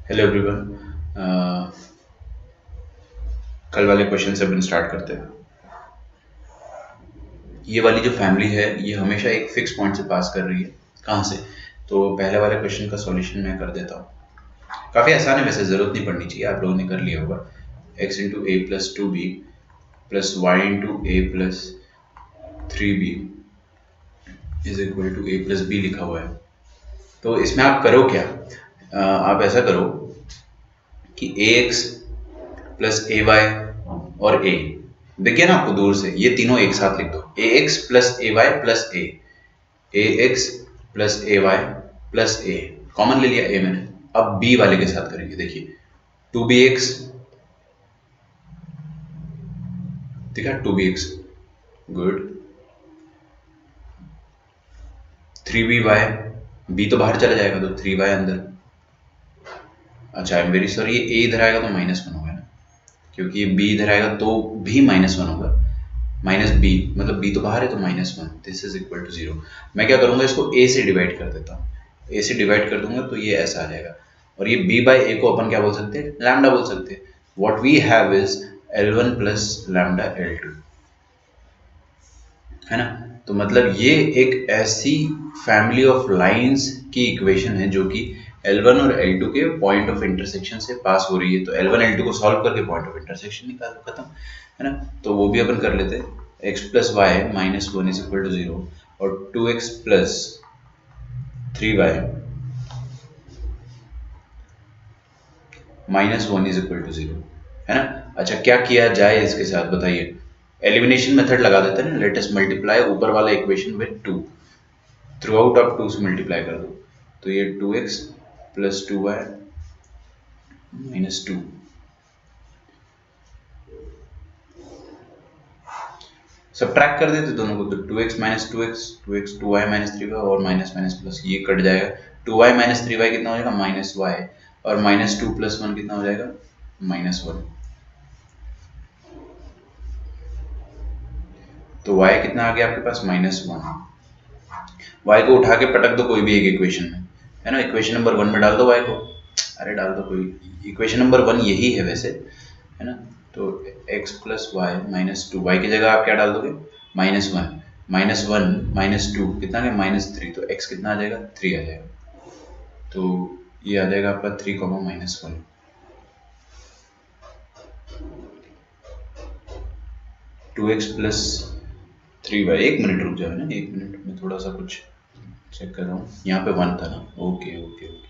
Hello everyone. कल वाले question से अपन स्टार्ट करते हैं। ये वाली जो फैमिली है ये हमेशा एक फिक्स पॉइंट से पास कर रही है। कहाँ से? तो पहले वाले क्वेश्चन का सॉल्यूशन मैं कर देता हूँ। काफ़ी आसान है, वैसे ज़रूरत नहीं पड़नी चाहिए, आप लोगों ने कर लिया होगा। x into A plus two B plus y into A plus three B is equal to A plus B लिखा हुआ है। तो इसमें आप करो क्या, आप ऐसा करो कि ए एक्स प्लस ए वाई और ए, देखिए ना आपको दूर से ये तीनों एक साथ लिख दो। ए एक्स प्लस ए वाई प्लस ए एक्स प्लस ए वाई प्लस ए, कॉमन ले लिया ए मैंने। अब बी वाले के साथ करेंगे, देखिए टू बी एक्स, ठीक है, two B x, good. Three B y, B तो बाहर चला जाएगा तो थ्री वाई अंदर। अच्छा आई एम वेरी सॉरी, ये ए इधर आएगा तो माइनस वन होगा ना, क्योंकि ये बी इधर आएगा तो भी माइनस वन होगा। माइनस बी मतलब बी तो बाहर है तो minus one, this is equal to zero. मैं क्या करूंगा, इसको ए से डिवाइड कर देता हूँ। ए से डिवाइड कर दूंगा तो ये ऐसा आ जाएगा। और ये बी बाई ए को अपन क्या बोल सकते हैं, लैम्डा बोल सकते हैं। What we have is L1 plus lambda L2, है ना। तो मतलब ये एक ऐसी फैमिली ऑफ लाइंस की इक्वेशन है जो कि L1 और L2 के पॉइंट ऑफ इंटरसेक्शन से पास हो रही है। तो L1 L2 को सॉल्व करके पॉइंट ऑफ इंटरसेक्शन निकाल दो, खत्म, है ना। तो वो भी अपन कर लेते हैं। x plus y minus one is equal to zero और two x plus three y minus one is equal to zero, है ना। अच्छा क्या किया जाए इसके साथ बताइए, एलिमिनेशन मेथड लगा देते हैं ना। लेट अस मल्टीप्लाई ऊपर वाला equation with two, through out of two से मल्टीप्लाई कर दो। तो ये two x plus two y minus two, subtract कर देते दोनों को, तो two x minus two x, two y minus three y और माइनस माइनस प्लस ये कट जाएगा। Two y minus three y कितना हो जाएगा, माइनस वाई, और माइनस टू प्लस वन कितना हो जाएगा, माइनस वन। तो y कितना आ गया आपके पास, माइनस वन। y को उठा के पटक दो कोई भी एक इक्वेशन में, है ना। इक्वेशन नंबर वन में डाल दो y को, अरे डाल दो कोई, इक्वेशन नंबर वन यही है वैसे, है ना। तो x plus y minus two, y की जगह आप क्या डाल दोगे, minus one, minus one minus two कितना है, माइनस थ्री। तो x कितना आ जाएगा, थ्री आ जाएगा। तो ये आ जाएगा आपका three comma minus one. Two x plus three y, एक मिनट रुक जाओ ना, एक मिनट में थोड़ा सा कुछ चेक कर रहा हूँ। यहाँ पे वन था ना, ओके ओके ओके,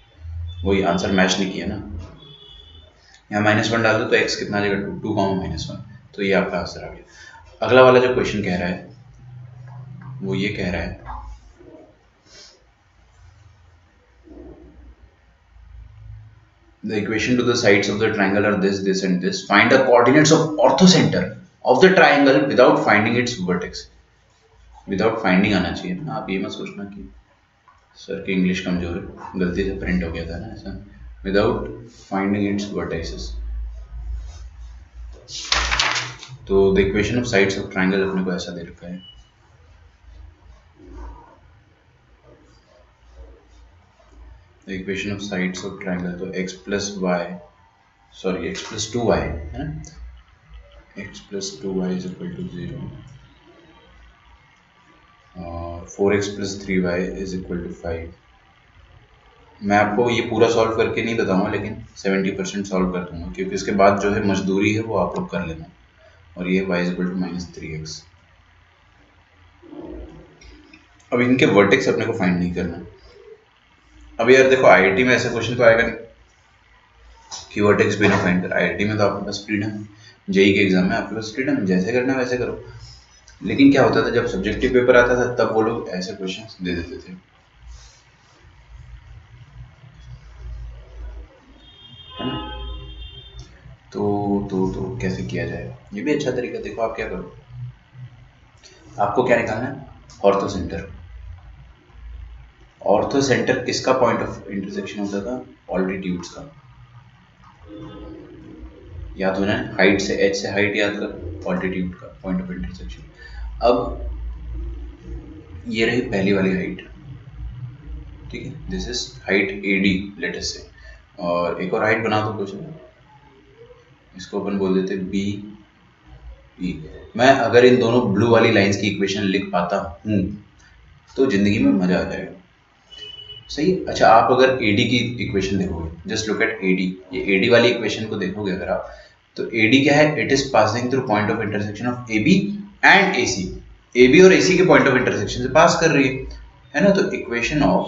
वही आंसर मैच नहीं किया ना। यहाँ माइनस वन डाल दो तो एक्स कितना आ जाएगा, two, two comma minus one. तो ये आपका आंसर आ गया। अगला वाला जो क्वेश्चन कह रहा है वो ये कह रहा है, the equation to the sides of the triangle are this, this and this. Find the coordinates of orthocenter of the triangle without finding its vertex. Without finding आना चाहिए ना, आप ये मत सोचना कि सर की इंग्लिश कमजोर है, गलती से प्रिंट हो गया था ना ऐसा। Without finding its vertices. तो the equation of sides of triangle अपने को ऐसा दे रखा है, the equation of sides of triangle, तो x plus y, sorry x plus two y, है ना, x plus two y is equal to zero और four x plus three y is equal to five. मैं आपको ये पूरा solve करके नहीं बताऊंगा, लेकिन 70% सॉल्व कर दूंगा, क्योंकि इसके बाद जो है मजदूरी है वो आप लोग कर लेना। और ये y is equal to minus three x. अब इनके वर्टेक्स अपने को फाइंड नहीं करना। अब यार देखो आईआईटी में ऐसा क्वेश्चन तो आएगा नहीं कि वर्टेक्स बिना फाइंड कर। आईआईटी में तो आपके पास फ्रीडम है, जेई के एग्जाम में आपके पास फ्रीडम है, जैसे करना है वैसे करो। लेकिन क्या होता था जब सब्जेक्टिव पेपर आता था तब वो लोग ऐसे क्वेश्चन दे देते थे, है ना। तो कैसे किया जाए, ये भी अच्छा तरीका। देखो आप क्या करो, आपको क्या निकालना है, ऑर्थोसेंटर। ऑर्थोसेंटर किसका पॉइंट ऑफ इंटरसेक्शन होता था, ऑल्टीट्यूड्स का। याद होना है, हाइट से, एच से हाइट याद कर, ऑल्टीट्यूड का पॉइंट ऑफ इंटरसेक्शन। अब ये रही पहली वाली हाइट, ठीक है, this is height AD late us से, और एक और हाइट बना दो कुछ, इसको अपन बोल देते बी ई। मैं अगर इन दोनों ब्लू वाली लाइंस की इक्वेशन लिख पाता हूँ तो जिंदगी में मजा आ जाएगा। सही है। अच्छा, आप अगर AD की इक्वेशन देखोगे, जस्ट लुक एट AD, ये AD वाली इक्वेशन को देखोगे अगर आप, तो AD क्या है, it is passing through point of intersection of AB and AC। AB और AC के पॉइंट ऑफ इंटरसेक्शन से पास कर रही है ना। तो इक्वेशन ऑफ,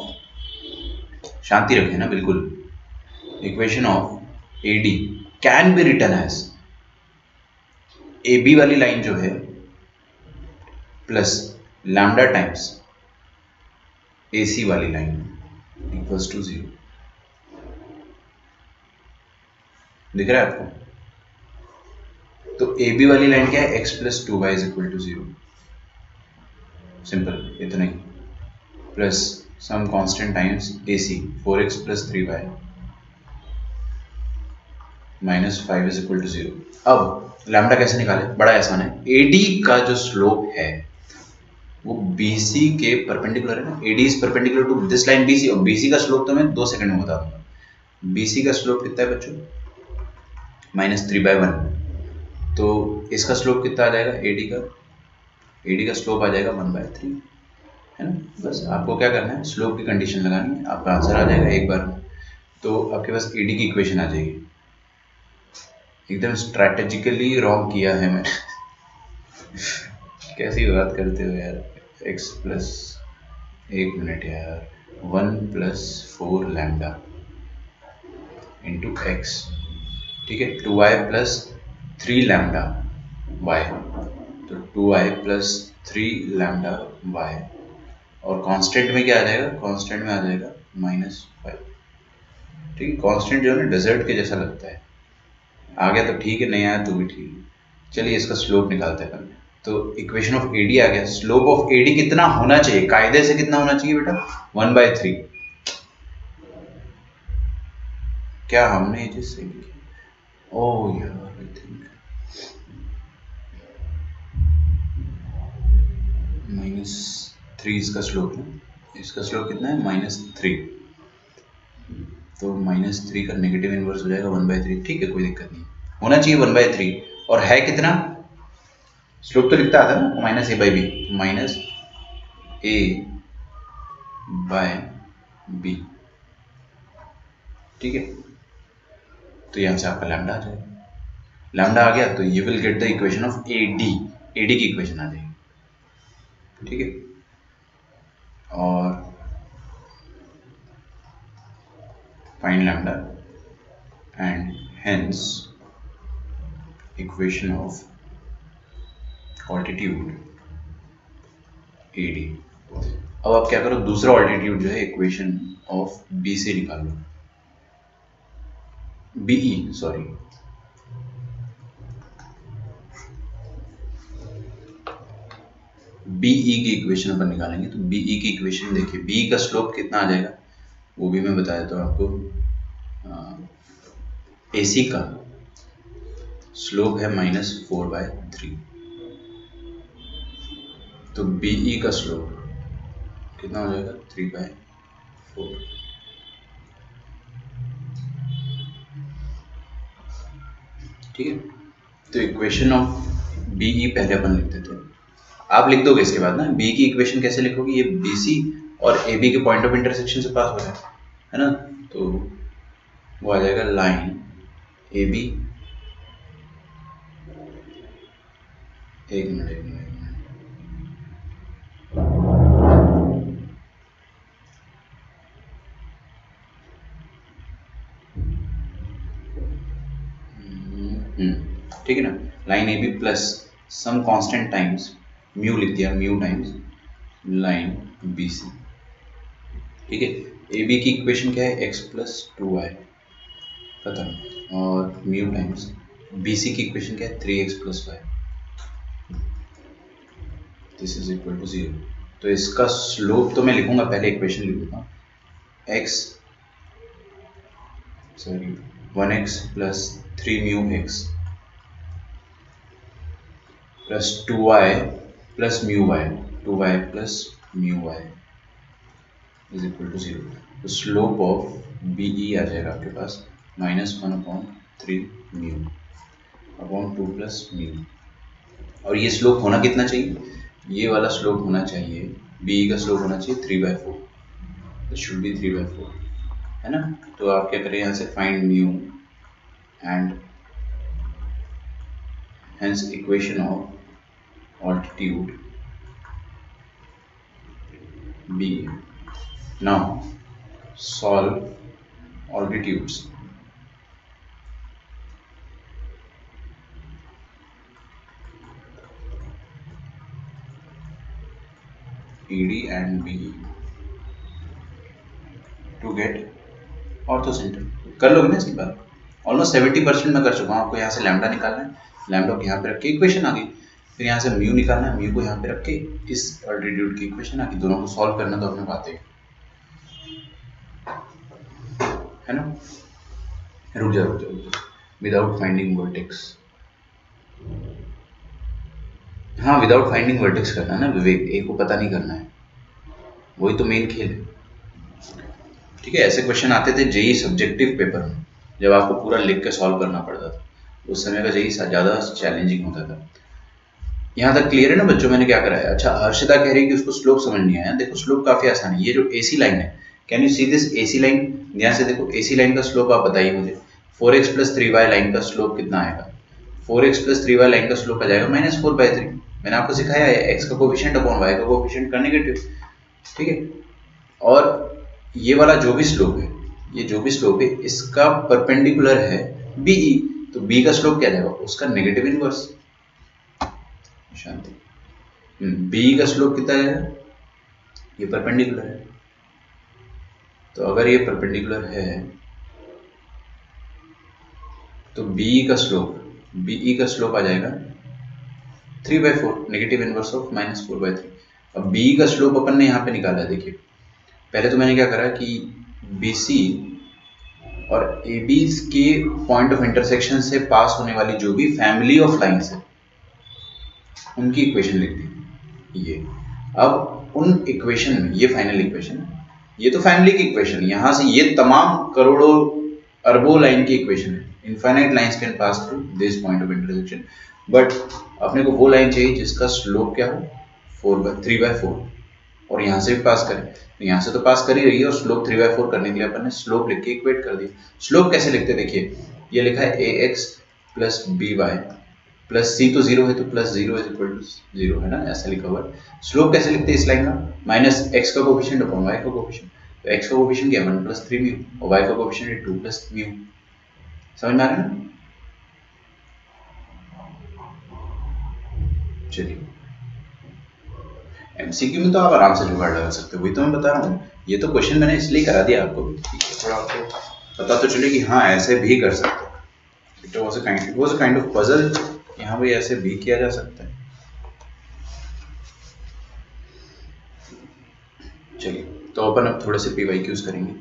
शांति रखें ना बिल्कुल, equation of AD can be written as AB वाली लाइन जो है प्लस लैम्डा टाइम्स AC वाली लाइन इक्वल्स टू 0। दिख रहा है आपको? तो AB वाली लाइन क्या है, x plus 2y is equal to 0। Simple, इतना ही, plus some constant times AC 4x plus 3y minus 5 is equal to 0। अब लैम्डा कैसे निकाले, बड़ा आसान है। AD का जो स्लोप है वो BC के परपेंडिकुलर है ना। AD is perpendicular to this line BC, और BC का स्लोप तो मैं 2 सेकंड में बता दूंगा। BC का स्लोप कितना है बच्चों, -3/1। तो इसका स्लोप कितना आ जाएगा, AD का स्लोप आ जाएगा 1/3, है ना। बस आपको क्या करना है, स्लोप की कंडीशन लगानी है, आपका आंसर आ जाएगा एक बार में। तो आपके पास AD की इक्वेशन आ जाएगी। एकदम स्ट्रैटेजिकली रॉन्ग किया है मैंने कैसी बात करते हो यार। x प्लस, एक मिनट यार, 1 प्लस 4 लैम्डा इंटू एक्स, ठीक है, 2y प्लस 3 लैम्डा y, तो 2y प्लस 3 लैम्डा y, और कांस्टेंट में क्या आ जाएगा, कांस्टेंट में आ जाएगा -5। ठीक है, कांस्टेंट जो है ना डेजर्ट के जैसा लगता है, आ गया तो ठीक है, नहीं आया तो भी ठीक है। चलिए इसका स्लोप निकालते हैं पहले। तो इक्वेशन ऑफ AD आ गया, स्लोप ऑफ AD कितना होना चाहिए, कायदे से कितना होना चाहिए बेटा, 1/3। क्या हमने ये चीज सही लिखी? ओह यार, आई थिंक -3 इसका स्लोप है। इसका स्लोप कितना है, -3। तो -3 का नेगेटिव इनवर्स हो जाएगा 1/3। ठीक है, कोई दिक्कत नहीं, होना चाहिए 1/3। और है कितना, स्लोप तो लिखता आता है ना, -a/b, -a/b। ठीक है, तो यहाँ से आपका लैम्डा आ जाएगा। लैम्डा आ गया तो you will get the equation of AD। AD की इक्वेशन आ जाएगी। ठीक है, और find lambda and hence equation of altitude AD। अब आप क्या करो, दूसरा ऑल्टीट्यूड जो है इक्वेशन ऑफ B से निकाल लो, BE सॉरी, BE की इक्वेशन अपन निकालेंगे। तो BE की इक्वेशन देखिए, BE का स्लोप कितना आ जाएगा वो भी मैं बता देता हूँ आपको। AC का स्लोप है -4/3, तो BE का स्लोप कितना हो जाएगा, 3/4। ठीक है, तो इक्वेशन ऑफ BE पहले अपन लिख देते हैं। आप लिख दोगे इसके बाद ना, B की इक्वेशन कैसे लिखोगे, ये BC और AB के पॉइंट ऑफ इंटरसेक्शन से पास हो रहा है ना। तो वो आ जाएगा लाइन AB, एक मिनट, ठीक है ना, line AB plus some constant times mu लिख दिया, म्यू टाइम्स लाइन BC। ठीक है, AB की इक्वेशन क्या है, x प्लस 2y खत्म, और म्यू टाइम्स BC की इक्वेशन क्या है, 3x plus y, this is equal to 0। तो इसका स्लोप तो मैं लिखूंगा, पहले इक्वेशन लिख दूंगा, x sorry 1x plus 3 mu x plus 2y plus mu y, 2y plus mu y is equal to 0। तो स्लोप ऑफ BE आ जाएगा आपके पास -1/3 म्यू अपॉन 2 + म्यू। और ये स्लोप होना कितना चाहिए, ये वाला स्लोप होना चाहिए, BE का स्लोप होना चाहिए 3/4, दिस शुड बी 3/4, है ना। तो आप क्या करें यहाँ से find mu and hence equation of altitude B. Now solve altitudes. ED and BE to get ऑर्थोसेंटर। कर लोगे ना इसके बाद, ऑलमोस्ट 70% मैं कर चुका हूँ। आपको यहाँ से लैम्डा निकालना है, लैम्डा को यहाँ पे रख के इक्वेशन आ गई, फिर यहाँ से म्यू निकालना है, म्यू को यहाँ पे रख के इस ऑल्टीट्यूड की इक्वेशन आ गई। दोनों को सॉल्व करना तो अपने बात है ना। रुक जा विदाउट फाइंडिंग वर्टेक्स, हाँ विदाउट फाइंडिंग वर्टेक्स करना है ना विवेक, एक को पता नहीं करना है, वही तो मेन खेल है। ठीक है, ऐसे क्वेश्चन आते थे जेई सब्जेक्टिव पेपर में, जब आपको पूरा लिख के सॉल्व करना पड़ता था, उस समय का जेई ज़्यादा चैलेंजिंग होता था। यहाँ तक क्लियर है ना बच्चों, मैंने क्या कराया। अच्छा, हर्षिता कह रही है कि उसको स्लोप समझ नहीं आया। देखो स्लोप काफ़ी आसान है, ये जो AC लाइन है, can you see this AC line, ध्यान से देखो। AC लाइन का स्लोप आप बताइए मुझे, 4x + 3y लाइन का स्लोप कितना आएगा। 4x + 3y लाइन का स्लोप आ जाएगा -4/3। मैंने आपको सिखाया है x का कोफिशिएंट अपॉन y का कोफिशिएंट का नेगेटिव, ठीक है। और ये वाला जो भी स्लोप है, ये जो भी स्लोप है इसका परपेंडिकुलर है BE, तो B का स्लोप क्या जाएगा, उसका नेगेटिव इनवर्स। शांति, BE का स्लोप कितना जाएगा, ये परपेंडिकुलर है, तो अगर ये परपेंडिकुलर है तो BE का स्लोप आ जाएगा 3/4, नेगेटिव इनवर्स ऑफ -4/3। अब BE का स्लोप अपन ने यहाँ पे निकाला है। देखिए पहले तो मैंने क्या करा कि BC और AB के पॉइंट ऑफ इंटरसेक्शन से पास होने वाली जो भी फैमिली ऑफ लाइन्स है उनकी इक्वेशन लिख दी। ये अब उन इक्वेशन में, ये फाइनल इक्वेशन है, ये तो फैमिली की इक्वेशन है, यहाँ से ये तमाम करोड़ों अरबों लाइन की इक्वेशन है। Infinite lines can pass through this point of intersection, but अपने को वो लाइन चाहिए जिसका स्लोप क्या हो 3/4, और यहाँ से भी पास करें, तो यहाँ से तो पास कर ही रही है, और स्लोप 3/4 करने के लिए अपन ने स्लोप लिख के इक्वेट कर दिया। स्लोप कैसे लिखते हैं, देखिए ये लिखा है ax + by प्लस c तो 0 है, तो +0 = 0 है ना, ऐसा लिखा हुआ है। स्लोप कैसे लिखते हैं इस लाइन का, -x का कोफिशिएंट अपॉन y का कोफिशिएंट, तो x का कोफिशिएंट क्या है 1 + 3 म्यू, और y का कोफिशिएंट है 2 + म्यू। समझ में आ रहा है ना। चलिए MCQ में तो आप आराम से जुगाड़ लगा सकते हो, वही तो मैं बता रहा हूँ। ये तो क्वेश्चन मैंने इसलिए करा दिया आपको, ठीक है, थोड़ा आपको पता तो चले कि हाँ ऐसे भी कर सकते हो। It was a kind of puzzle, यहाँ पे ऐसे भी किया जा सकता है। चलिए तो अपन अब थोड़े से PYQs करेंगे।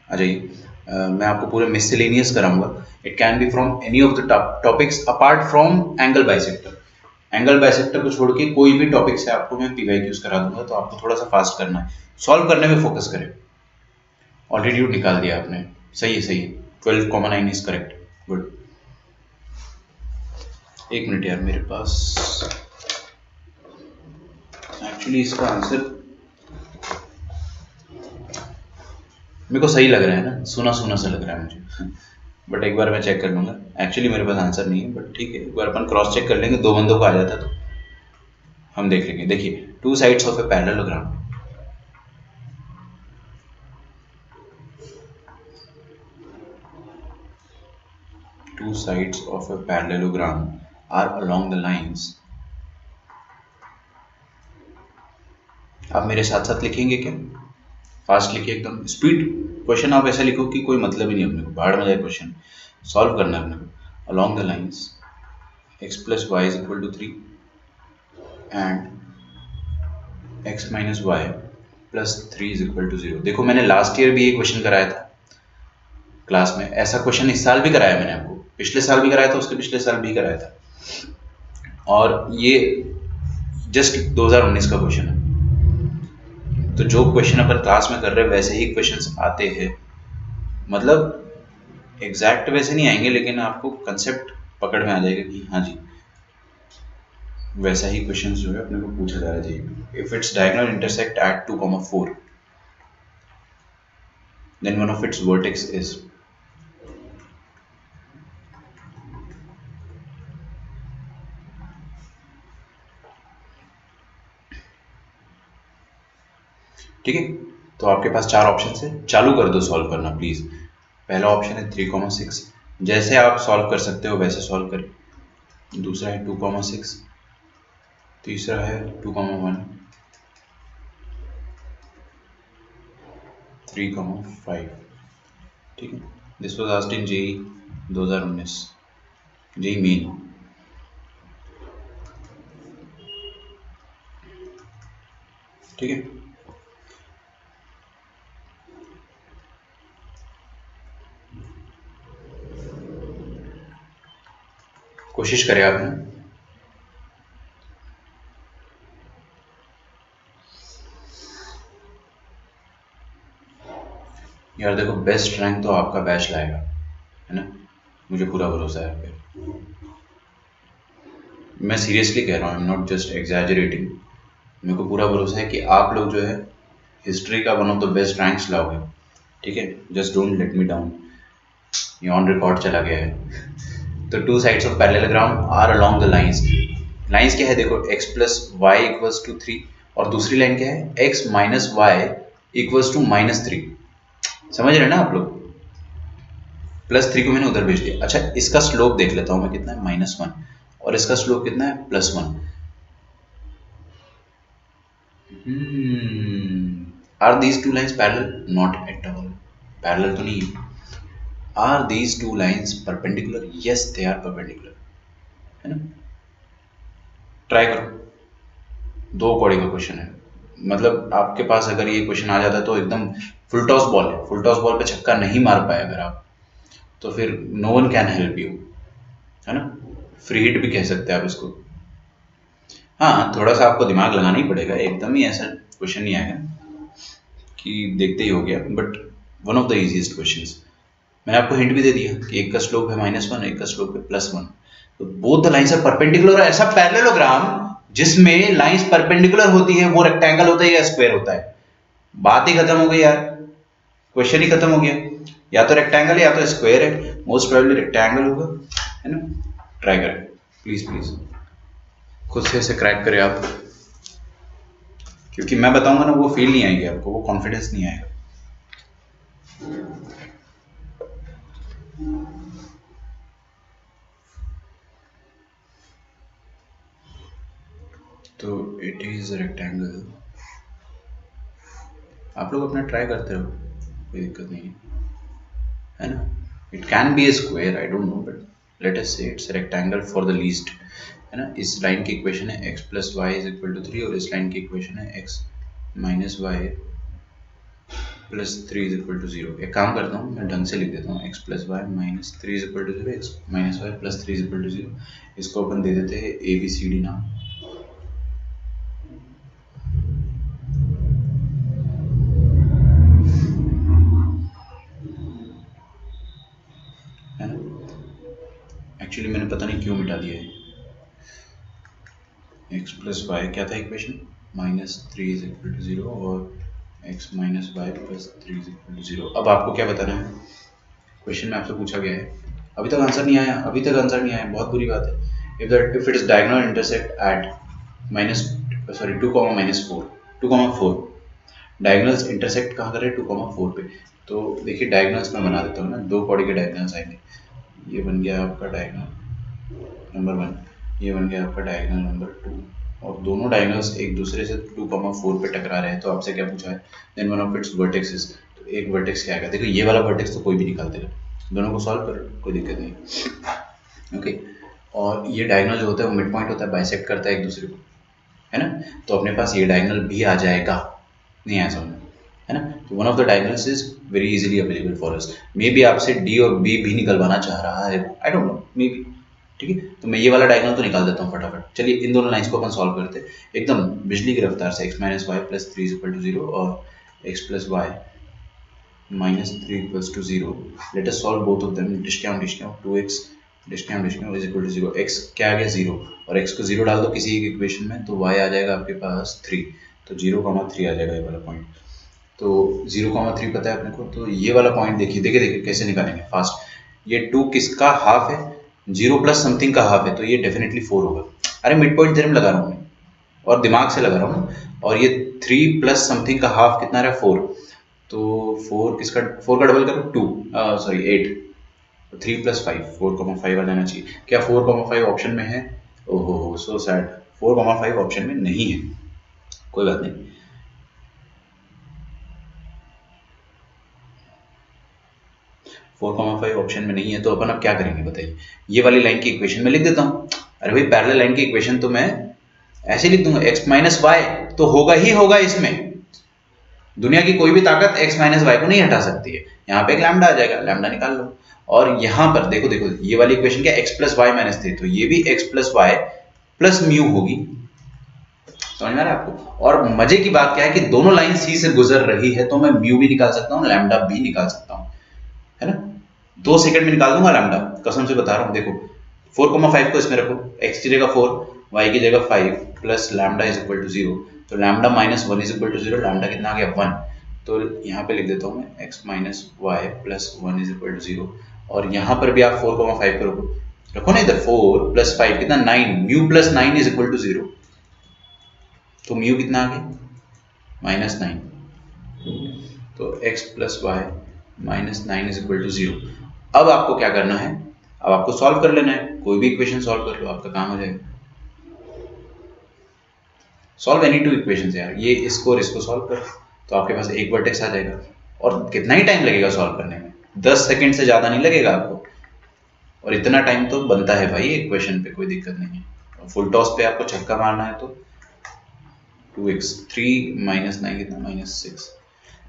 आ जाइए, मैं आपको पूरे मिसलेनियस कराऊंगा। It can B from any of the topics apart from angle bisector. Angle bisector को छोड़ के कोई भी टॉपिक से आपको मैं PYQs करा दूंगा, तो आपको थोड़ा सा फास्ट करना है, सॉल्व करने में फोकस करें। ऑल्टीट्यूड निकाल दिया आपने, सही है सही है, 12,9 इज करेक्ट, गुड। एक मिनट यार, मेरे पास एक्चुअली इसका आंसर मेरे को सही लग रहा है ना, सुना सुना सा लग रहा है मुझे, बट एक बार मैं चेक कर लूंगा। एक्चुअली मेरे पास आंसर नहीं है, बट ठीक है, एक बार अपन क्रॉस चेक कर लेंगे, दो बंदों को आ जाता तो हम देख लेंगे। देखिए 2 sides of a parallelogram, two sides of a parallelogram are along the lines। आप मेरे साथ साथ लिखेंगे क्या, फास्ट लिखिए एकदम स्पीड। क्वेश्चन आप ऐसा लिखो कि कोई मतलब ही नहीं अपने को, बाहर में जाए क्वेश्चन, सॉल्व करना है अपने को। Along the lines x + y = 3 and x - y + 3 = 0। देखो मैंने लास्ट ईयर भी ये क्वेश्चन कराया था क्लास में, ऐसा क्वेश्चन इस साल भी कराया मैंने आपको, पिछले साल भी कराया था, उसके पिछले साल भी कराया था, और ये जस्ट 2019 का क्वेश्चन है। तो जो क्वेश्चन अपन क्लास में कर रहे हैं वैसे ही क्वेश्चंस आते हैं मतलब एग्जैक्ट वैसे नहीं आएंगे, लेकिन आपको कंसेप्ट पकड़ में आ जाएगा कि हाँ जी वैसा ही क्वेश्चन जो है अपने को पूछा जा रहा है। If its diagonal intersect at 2,4 then one of its vertex is, ठीक है। तो आपके पास चार ऑप्शन है, चालू कर दो सॉल्व करना प्लीज। पहला ऑप्शन है 3,6, जैसे आप सॉल्व कर सकते हो वैसे सॉल्व करें। दूसरा है 2,6, तीसरा है 2,1, 3,5, ठीक है। This was asked in JEE 2019, JEE Main. ठीक है, कोशिश करें आपने। यार देखो, बेस्ट रैंक तो आपका बैच लाएगा, है ना, मुझे पूरा भरोसा है आप पे। मैं सीरियसली कह रहा हूँ, I am not just exaggerating. मेरे को पूरा भरोसा है कि आप लोग जो है हिस्ट्री का one of the best ranks लाओगे, ठीक है। Just don't let me down, ये ऑन रिकॉर्ड चला गया है। तो two sides of parallelogram are along the lines. Lines क्या है देखो, x plus y equals to 3, और दूसरी लाइन क्या है, x minus y equals to -3। समझ रहे हैं ना आप लोग? +3 को मैंने उधर भेज दिया। अच्छा, इसका स्लोप देख लेता हूँ मैं, कितना है, -1, और इसका स्लोप कितना है, +1। Are these two lines parallel? Not at all, parallel तो नहीं है। Are these two lines perpendicular? Yes they are perpendicular, है ना। ट्राई करो, 2 कौड़ी का क्वेश्चन है। मतलब आपके पास अगर ये क्वेश्चन आ जाता तो एकदम फुल टॉस बॉल है, फुल टॉस बॉल पे छक्का नहीं मार पाए अगर आप, तो फिर no one can help you, है ना। फ्री हिट भी कह सकते हैं आप इसको। हाँ, थोड़ा सा आपको दिमाग लगाना ही पड़ेगा, एकदम ही ऐसा क्वेश्चन नहीं आएगा कि देखते ही हो गया, but one of the easiest questions. मैंने आपको हिंट भी दे दिया कि एक का स्लोप है -1, एक का स्लोप है +1। तो both the lines are perpendicular. ऐसा पैरेललोग्राम जिसमें लाइंस परपेंडिकुलर होती है वो रेक्टेंगल होता है या स्क्वायर होता है? बात ही खत्म हो गई यार, क्वेश्चन ही खत्म हो गया। या तो रेक्टेंगल है या तो स्क्वायर है, मोस्ट प्रोबेबली रेक्टेंगल होगा, है ना। ट्राई करें प्लीज प्लीज, खुद से इसे क्रैक करें आप, क्योंकि मैं बताऊंगा ना वो फील नहीं आएगी आपको, वो कॉन्फिडेंस नहीं आएगा। तो इट इज रेक्टेंगल। आप लोग अपना ट्राई करते रहो, कोई दिक्कत नहीं है ना। It can be a square, I don't know, but let us say it's rectangle for the least, है ना। इस लाइन की इक्वेशन है x plus y is equal to 3, और इस लाइन की इक्वेशन है x minus y plus 3 is equal to 0। एक काम करता हूँ, मैं ढंग से लिख देता हूँ, x plus y minus 3 is equal to 0, x minus y plus 3 is equal to 0। इसको अपन दे देते हैं ABCD नाम, है ना। एक्चुअली मैंने पता नहीं क्यों मिटा दिया है। x प्लस वाई क्या था इक्वेशन, -3 इज इक्वल टू 0, और x minus y plus 3 is equal to 0। अब आपको क्या बताना है, क्वेश्चन में आपसे पूछा गया है, अभी तक आंसर नहीं आया, अभी तक आंसर नहीं आया, बहुत बुरी बात है। If it is diagonal intersect at -4 diagonals intersect कहाँ कर रहे हैं, 2,4 पे। तो देखिए डायगोनल्स में बना देता हूँ ना, 2 कौड़ी के डायगोनल्स आएंगे। ये बन गया आपका डायगोनल नंबर 1, ये बन गया आपका डायगोनल नंबर 2, और दोनों डायगोनल्स एक दूसरे से 2,4 पे टकरा रहे हैं। तो आपसे क्या पूछा है, then one of its vertexes. तो एक वर्टेक्स क्या आएगा, देखो ये वाला वर्टेक्स तो कोई भी निकाल देगा, दोनों को सॉल्व करो, कोई दिक्कत नहीं, ओके। और ये डायगोनल जो होता है वो मिड पॉइंट होता है, बाइसेक्ट करता है एक दूसरे को, है ना। तो अपने पास ये डायगोनल भी आ जाएगा, नहीं आया समझ में, है ना। तो one of the diagonals is very easily available for us. May be आपसे डी और बी भी निकलवाना चाह रहा है, आई डोंट नो, मे बी, ठीक है। तो मैं ये वाला डायगोनल तो निकाल देता हूँ फटाफट। चलिए इन दोनों लाइंस को अपन सॉल्व करते हैं एकदम बिजली की रफ्तार से। x minus y plus 3 equal to 0, और x plus y minus 3 equals to 0. Let us solve both of them. Discount 2x discount is equal to 0. x क्या आ गया 0 और x को 0 डाल दो किसी एक इक्वेशन में तो y आ जाएगा आपके पास 3. तो 0,3 आ जाएगा ये वाला पॉइंट. तो 0,3 पता है अपने को. तो ये वाला पॉइंट देखिए कैसे निकालेंगे फास्ट. ये 2 किसका हाफ है? 0 प्लस समथिंग का हाफ है तो ये डेफिनेटली 4 होगा. अरे मिड पॉइंट थ्योरम लगा रहा हूँ मैं और दिमाग से लगा रहा हूँ. और ये 3 प्लस समथिंग का हाफ कितना रहा? 4. तो 4 किसका 4 का डबल करो 2 सॉरी 8. 3 प्लस 5 4,5 आ जाना चाहिए. क्या 4,5 ऑप्शन में है? ओहो सो सैड. 4,5 ऑप्शन में नहीं है. कोई बात नहीं. फोर कॉमा फाइव ऑप्शन में नहीं है तो अपन अब क्या करेंगे बताइए. ये वाली लाइन की इक्वेशन में लिख देता हूँ. अरे भाई पैरेलल लाइन की इक्वेशन तो मैं ऐसे लिख दूंगा x माइनस वाई तो होगा ही होगा. इसमें दुनिया की कोई भी ताकत x माइनस वाई को नहीं हटा सकती है. यहाँ पे एक लैम्डा आ जाएगा, लैम्डा निकाल लो. और यहाँ पर देखो ये वाली इक्वेशन क्या x प्लस वाई माइनस 3 तो ये भी x plus y plus mu होगी. समझ में आ रहा है आपको? और मजे की बात क्या है कि दोनों लाइन सी से गुजर रही है तो मैं म्यू भी निकाल सकता हूँ, लैम्डा भी निकाल सकता हूँ, है ना. 2 सेकंड में निकाल दूंगा लैम्डा, कसम से बता रहा हूँ. देखो 4,5 को इसमें रखो, x की जगह 4 y की जगह 5 plus lambda is equal to 0. तो lambda minus 1 is equal to 0. Lambda कितना आ गया 1. तो यहाँ पे लिख देता हूँ मैं x minus y plus 1 is equal to 0. और यहाँ पर भी आप 4,5 को रखो ना इधर. 4 प्लस 5 कितना 9. Mu plus 9 is equal to 0. तो म्यू कितना आ गया माइनस 9. तो x plus y minus 9 is equal to 0. अब आपको क्या करना है? अब आपको सॉल्व कर लेना है. कोई भी इक्वेशन सॉल्व कर लो, आपका काम हो जाएगा. सॉल्व एनी टू इक्वेशंस यार. ये इसको और इसको सॉल्व कर तो आपके पास एक वर्टेक्स आ जाएगा. और कितना ही टाइम लगेगा सॉल्व करने में? 10 सेकंड से ज़्यादा नहीं लगेगा आपको. और इतना टाइम तो बनता है भाई एक क्वेश्चन पे, कोई दिक्कत नहीं है. फुल टॉस पे आपको छक्का मारना है तो 2x 3 माइनस 9 कितना माइनस 6.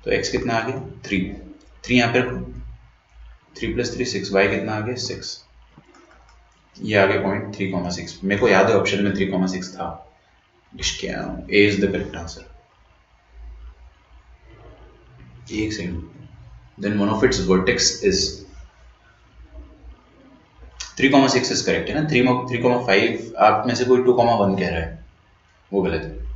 तो x कितना आ गया 3. 3 यहाँ पे रखो. 3 प्लस 3 6. y कितना आ गया 6. ये आ गया पॉइंट 3,6. मेरे को याद है ऑप्शन में 3,6 था. A is the correct answer. एक second. Then one of its vertex is 3,6 is correct है ना. 3,5 आप में से कोई 2,1 कह रहा है, वो गलत है.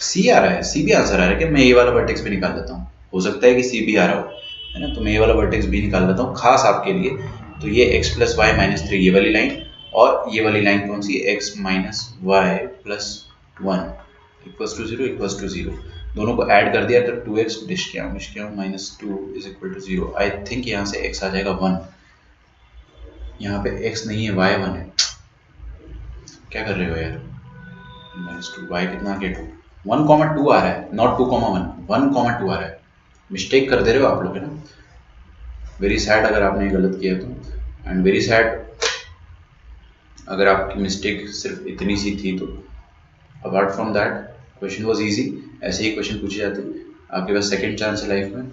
सी आ रहा है, सी भी आंसर आ रहा है कि मैं ये वाला वर्टेक्स भी निकाल लेता हूँ. हो सकता है कि सी भी आ रहा हो, है ना. तो मैं ये वाला वर्टेक्स भी निकाल लेता हूँ खास आपके लिए. तो ये x प्लस वाई माइनस 3 ये वाली लाइन, और ये वाली लाइन कौन सी? x minus y plus 1 equals to 0 equals to 0. दोनों को ऐड कर दिया तो 2x discount minus 2 is equal to 0. I think यहाँ से x आ जाएगा 1. यहाँ पे x नहीं है, y 1 है. क्या कर रहे हो यार? माइनस 2 y कितना आ गया 2. 1,2 आ रहा है, नॉट 2,1. 1,2 आ रहा है. मिस्टेक कर दे रहे हो आप लोग, है ना. वेरी सैड अगर आपने गलत किया तो, एंड वेरी सैड अगर आपकी मिस्टेक सिर्फ इतनी सी थी तो. Apart from that question was easy. ऐसे ही क्वेश्चन पूछे जाते हैं. आपके पास सेकंड चांस है लाइफ में.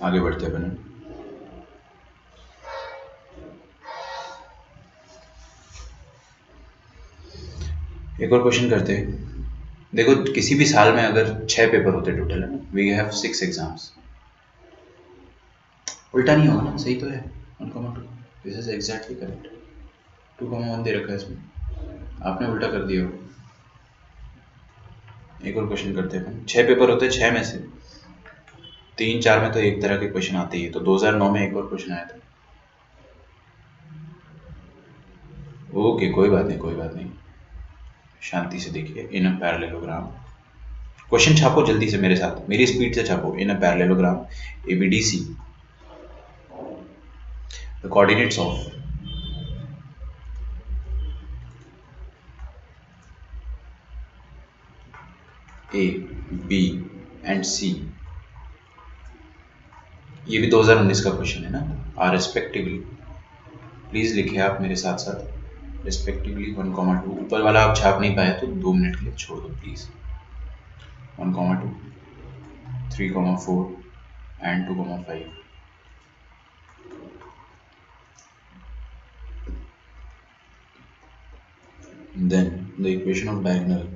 आगे बढ़ते हैं अपन. एक और क्वेश्चन करते हैं. देखो किसी भी साल में अगर 6 पेपर होते टोटल, है ना, वी हैव 6 एग्जाम्स. उल्टा नहीं होगा ना, सही तो है. 1,2 दिस इज एग्जैक्टली करेक्ट. 2,1 दे रखा है इसमें, आपने उल्टा कर दिया हो. एक और क्वेश्चन करते हैं. 6 पेपर होते हैं, 6 में से 3-4 में तो एक तरह के क्वेश्चन आते ही है. तो 2009 में एक और क्वेश्चन आया था. ओके कोई बात नहीं, शांति से देखिए. इन अ पैरेललोग्राम, क्वेश्चन छापो जल्दी से मेरे साथ, मेरी स्पीड से छापो. In a parallelogram ABDC the coordinates of A, B and C. ये भी 2019 का क्वेश्चन है ना. आर रेस्पेक्टिवली, प्लीज लिखे आप मेरे साथ साथ. रेस्पेक्टिवली 1,2. ऊपर वाला आप छाप नहीं पाए तो 2 मिनट के लिए छोड़ दो please. 1,2, 3,4 and 2,5. then the equation of diagonal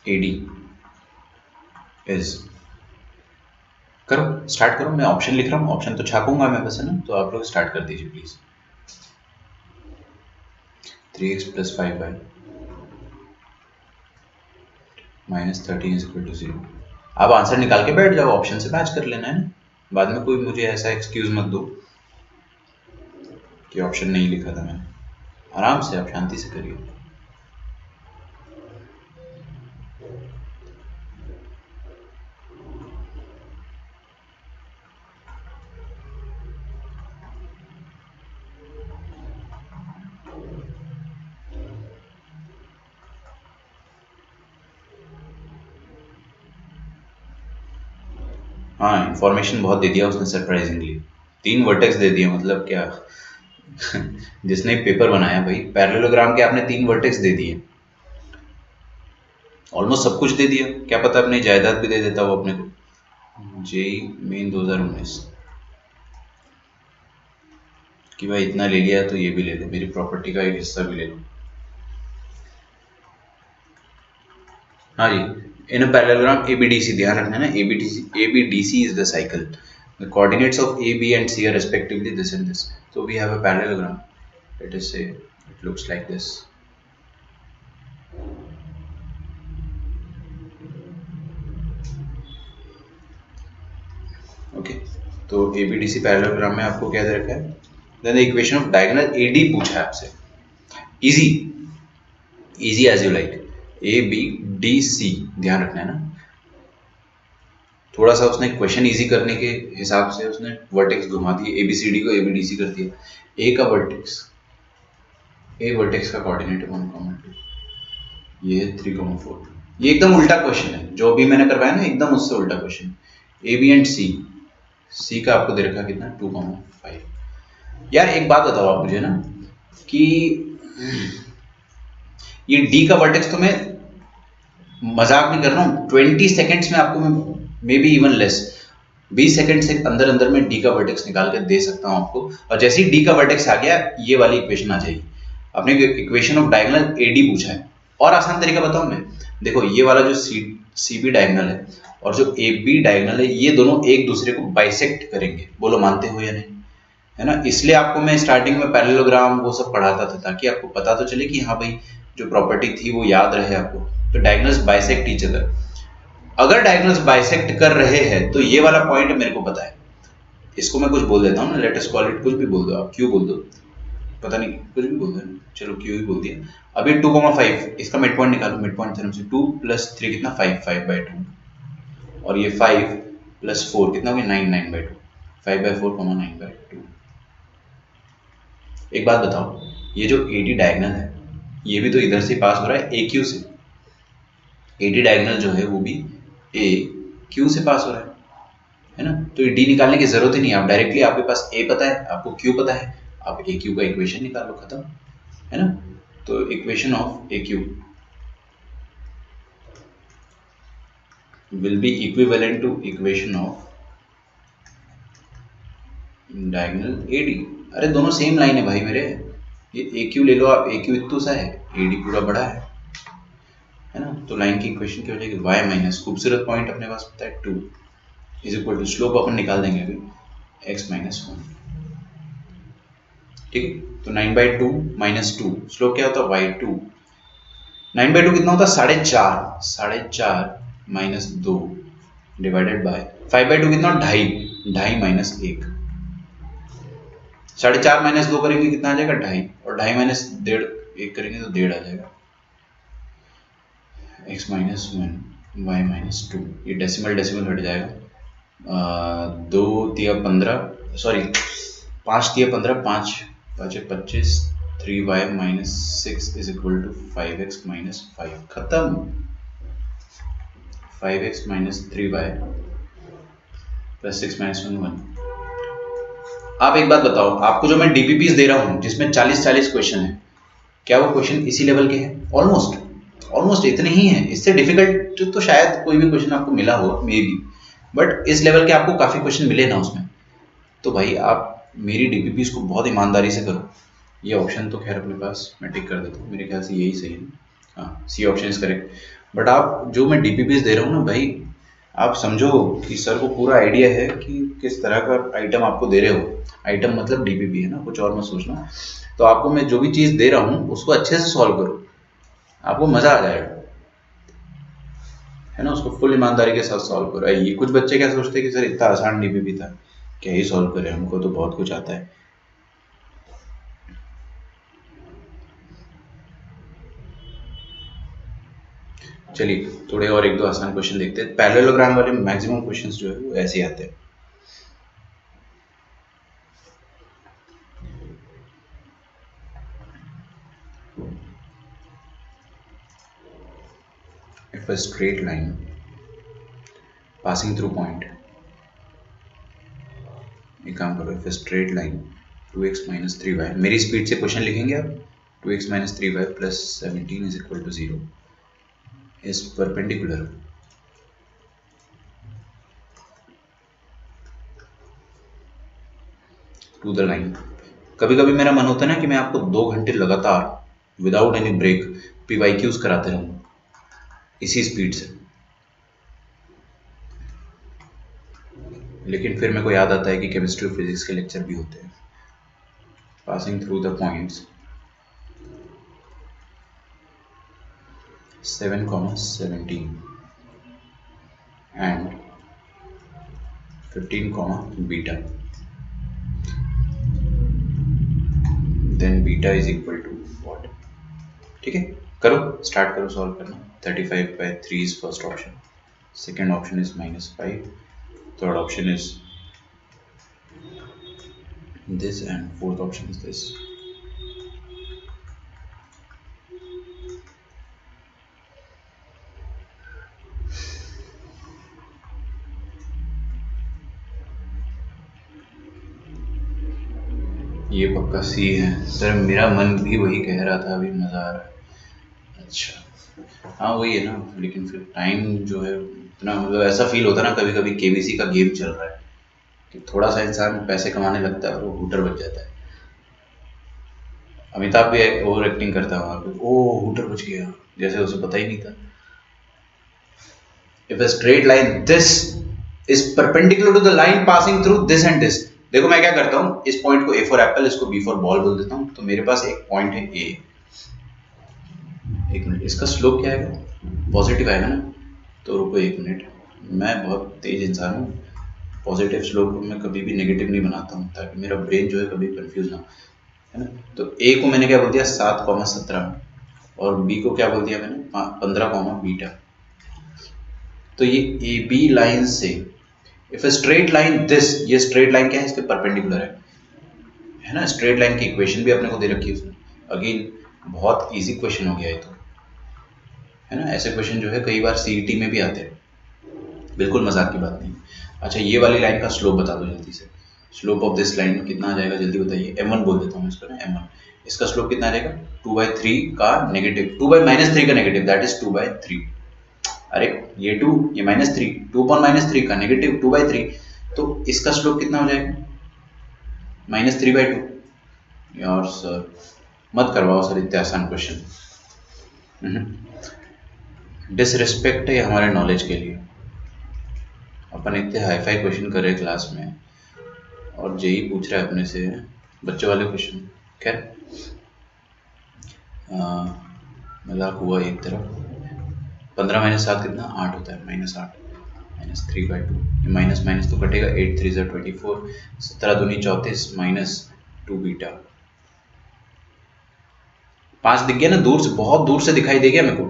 AD is, करो स्टार्ट करो, मैं ऑप्शन लिख रहा हूँ, ऑप्शन तो छापूंगा मैं बस, है ना, तो आप लोग स्टार्ट कर दीजिए प्लीज। 3x + 5y - 13 = 0। आप आंसर निकाल के बैठ जाओ, ऑप्शन से मैच कर लेना है ना, बाद में कोई मुझे ऐसा एक्सक्यूज मत दो कि ऑप्शन नहीं लिखा था मैंने। आराम से आप शांति से करिए। हाँ, इंफॉर्मेशन बहुत दे दिया उसने सरप्राइजिंगली, 3 वर्टेक्स दे दिए, मतलब क्या जिसने पेपर बनाया भाई, पैरेललोग्राम के आपने 3 वर्टेक्स दे दिए, ऑलमोस्ट सब कुछ दे दिया, क्या पता अपनी जायदाद भी दे देता वो अपने को। जेई मेन 2019 कि भाई इतना ले लिया तो ये भी ले लो, मेरी प्रॉपर्टी का एक हिस्सा भी ले लो। हाँ जी, इन अ पैरेललोग्राम ABDC, ध्यान रखना है ना, ABDC is the cycle, the coordinates of A, B and C are respectively this and this, so we have a parallelogram, let us say it looks like this। Okay, तो ABDC parallelogram में आपको क्या दे रखा है, then the equation of diagonal AD पूछा है आपसे, easy easy as you like, ABDC ध्यान रखना है ना, थोड़ा सा उसने क्वेश्चन इजी करने के हिसाब से उसने वर्टेक्स घुमा दिए, ABCD को ABDC कर दिया। ए का वर्टेक्स, ए वर्टेक्स का कोऑर्डिनेट है 1,2, ये है 3,4, ये एकदम उल्टा क्वेश्चन है जो भी मैंने करवाया ना, एकदम उससे उल्टा क्वेश्चन। AB एंड सी का आपको दे रखा कितना 2,5। यार एक बात बताओ आप मुझे ना कि ये D का वर्टेक्स तो मैं मजाक नहीं कर रहा हूँ, 20 सेकेंड्स में आपको मैं, may be even less, 20 second से अंदर अंदर में डी का वर्टेक्स निकाल कर दे सकता हूँ आपको, और जैसे ही डी का वर्टेक्स आ गया ये वाली इक्वेशन आ जाएगी। आपने इक्वेशन ऑफ डायगोनल एडी पूछा है, और आसान तरीका बताऊं मैं, देखो ये वाला जो सी बी डायगोनल है और जो ए बी डायगोनल है, ये दोनों एक दूसरे को बाइसेक्ट करेंगे, बोलो मानते हो या नहीं, है ना। इसलिए आपको मैं स्टार्टिंग में पैरेललोग्राम वो सब पढ़ाता था, ताकि आपको पता तो चले कि हाँ भाई जो प्रॉपर्टी थी वो याद रहे आपको। तो डायगोनल्स बाइसेक्ट ईच अदर, अगर डायगोनल्स बाइसेक्ट कर रहे हैं तो ये वाला पॉइंट मेरे को पता है, इसको मैं कुछ बोल देता हूँ ना, लेट अस कॉल इट, कुछ भी बोल दो आप, क्यों बोल दो, पता नहीं, कुछ भी बोल दो, चलो क्यों ही बोल दिया। अभी 2,5 इसका मिड पॉइंट निकालो, मिड पॉइंट थ्योरम से 2 + 3 कितना 5/2, और ये 5 + 4 कितना हो गया 9/2, 5/4, 9/2। एक बात बताओ, ये जो AD डायगोनल है ये भी तो इधर से पास हो रहा है AQ से, AD डायगोनल जो है वो भी AQ से पास हो रहा है ना, तो ये D निकालने की जरूरत ही नहीं है, आप डायरेक्टली, आपके पास A पता है, आपको Q पता है, आप AQ का इक्वेशन निकालो, खत्म, है ना। तो equation of AQ will be equivalent to equation of diagonal AD। अरे दोनों सेम लाइन है भाई मेरे, ये AQ ले लो आप, AQ इतना सा है, AD पूरा बड़ा है ना, तो लाइन की इक्वेशन क्या हो जाएगी, y माइनस, खूबसूरत पॉइंट अपने पास पता है 2 इज इक्वल टू, स्लोप अपन निकाल देंगे अभी, x - 1, ठीक है। तो 9/2 - 2, स्लोप क्या होता है y2, 9/2 कितना होता है 4.5 - 2 डिवाइडेड बाय 5/2 कितना 2.5 - 1, 4.5 - 2 करेंगे कितना आ जाएगा 2.5, और 2.5 - 1.5 1 करेंगे तो 1.5 आ जाएगा, x - 1 y - 2, ये डेसिमल हट जाएगा, 2 तिया 15, सॉरी 5 तिया 15, 5 5 25, 3y - 6 is equal to 5x - 5, खत्म, 5x - 3y + 6 - 1। आप एक बात बताओ, आपको जो मैं डीपीपीस दे रहा हूँ जिसमें 40 क्वेश्चन है, क्या वो क्वेश्चन इसी लेवल के हैं, ऑलमोस्ट इतने ही हैं, इससे डिफिकल्ट तो शायद कोई भी क्वेश्चन आपको मिला होगा, मे बी, बट इस लेवल के आपको काफ़ी क्वेश्चन मिले ना उसमें, तो भाई आप मेरी डीपीपीज को बहुत ईमानदारी से करो। ये ऑप्शन तो खैर अपने पास मैं टिक कर देता हूँ, मेरे ख्याल से यही सही है। हाँ, C option is correct. But आप जो मैं डीपीपीज दे रहा हूँ ना भाई, आप समझो कि सर को पूरा आइडिया है कि किस तरह का आइटम आपको दे रहे हो। आइटम मतलब डीपीपी है ना, कुछ और मत सोचना। तो आपको मैं जो भी चीज़ दे रहा हूँ उसको अच्छे से सॉल्व करो, आपको मज़ा आ जाएगा, है ना। उसको फुल ईमानदारी के साथ सॉल्व करो। ये कुछ बच्चे क्या सोचते हैं कि सर इतना आसान डीपीपी था, क्या ही सॉल्व करें, हमको तो बहुत कुछ आता है। चलिए थोड़े और एक दो आसान क्वेश्चन देखते हैं। पैरेललोग्राम वाले मैक्सिमम क्वेश्चंस जो है वो ऐसे आते हैं। If a straight line passing through point, एक काम करो, if a straight line 2x minus 3y, मेरी स्पीड से क्वेश्चन लिखेंगे आप, 2x minus 3y plus 17 is equal to 0 is perpendicular to the line। कभी कभी मेरा मन होता है ना कि मैं आपको 2 घंटे लगातार विदाउट एनी ब्रेक PYQs कराते रहूँ इसी स्पीड से, लेकिन फिर मेरे को याद आता है कि केमिस्ट्री और फिजिक्स के लेक्चर भी होते हैं। Passing through the points 7, 17 and 15, beta, then beta is equal to what? ठीक है, करो, स्टार्ट करो सॉल्व करना। 35/3 is first option, second option is -5, third option is this, and fourth option is this। ये पक्का सी है सर, मेरा मन भी वही कह रहा था, अभी मज़ा आ रहा है। अच्छा हाँ वही है ना, लेकिन फिर टाइम जो है इतना, मतलब ऐसा फील होता है ना कभी कभी KBC का गेम चल रहा है कि थोड़ा सा इंसान पैसे कमाने लगता है और वो हूटर बच जाता है। अमिताभ भी ओवर एक्टिंग करता है वहाँ पे, ओ हूटर बच गया, जैसे उसे पता ही नहीं था। If a straight line this is perpendicular to the line passing through this and this, देखो मैं क्या करता हूँ, इस पॉइंट को A for apple, इसको B for ball बोल देता हूँ। तो मेरे पास एक पॉइंट है A, एक मिनट, इसका स्लोप क्या आएगा, पॉजिटिव आएगा ना। तो रुको एक मिनट, मैं बहुत तेज इंसान हूँ, पॉजिटिव स्लोप को मैं कभी भी नेगेटिव नहीं बनाता हूँ ताकि मेरा ब्रेन जो है कभी कंफ्यूज ना हो, है ना। तो A को मैंने क्या बोल दिया 7, 17 और B को क्या बोल दिया मैंने 15, बीटा। तो ये AB लाइन से if a straight line this, ये स्ट्रेट लाइन क्या है, इसके परपेंडिकुलर है ना। स्ट्रेट लाइन की इक्वेशन भी अपने को दे रखी है उसमें। अगेन बहुत इजी क्वेश्चन हो गया है, तो है ना। ऐसे क्वेश्चन जो है कई बार CET में भी आते हैं, बिल्कुल मजाक की बात नहीं। अच्छा ये वाली लाइन का स्लोप बता दो जल्दी से, स्लोप ऑफ दिस लाइन कितना आ जाएगा जल्दी बताइए। M1 बोल देता हूँ इसको ना, M1, इसका स्लोप कितना आ जाएगा 2/3 का नेगेटिव, 2/-3 का नेगेटिव, दैट इज 2/3। अरे ये 2, ये -3, 2/-3 का नेगेटिव 2/3, तो इसका स्लोप कितना हो जाएगा -3/2। यार सर मत करवाओ सर इतने आसान क्वेश्चन, डिसरिस्पेक्ट है हमारे नॉलेज के लिए। अपन इतने हाईफाई क्वेश्चन कर रहे हैं क्लास में और जेई पूछ रहा है अपने से बच्चे वाले क्वेश्चन। खैर मजाक हुआ एक तरफ। 15 - 7 कितना 8 होता है, -8 -3/2, ये माइनस माइनस तो कटेगा, 8 3 24, 17 दूनी 34 -2 बीटा। 5 दिख गया ना दूर से, बहुत दूर से दिखाई दे गया मेरे को।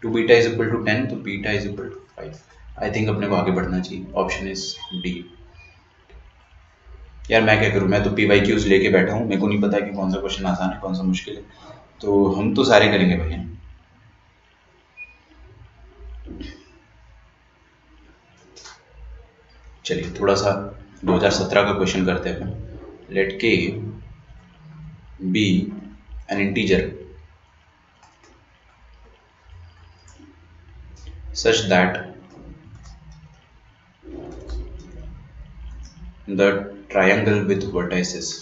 2 बीटा इज इक्वल टू 10, तो beta is equal to 5। I think अपने को आगे बढ़ना चाहिए, ऑप्शन इज डी। यार मैं क्या करूँ, मैं तो PYQs लेके बैठा हूँ, मेरे को नहीं पता कि कौन सा क्वेश्चन आसान है कौन सा मुश्किल है, तो हम तो सारे करेंगे भैया। चलिए थोड़ा सा 2017 का क्वेश्चन करते हैं अपन। Let k be an integer such that the triangle with vertices.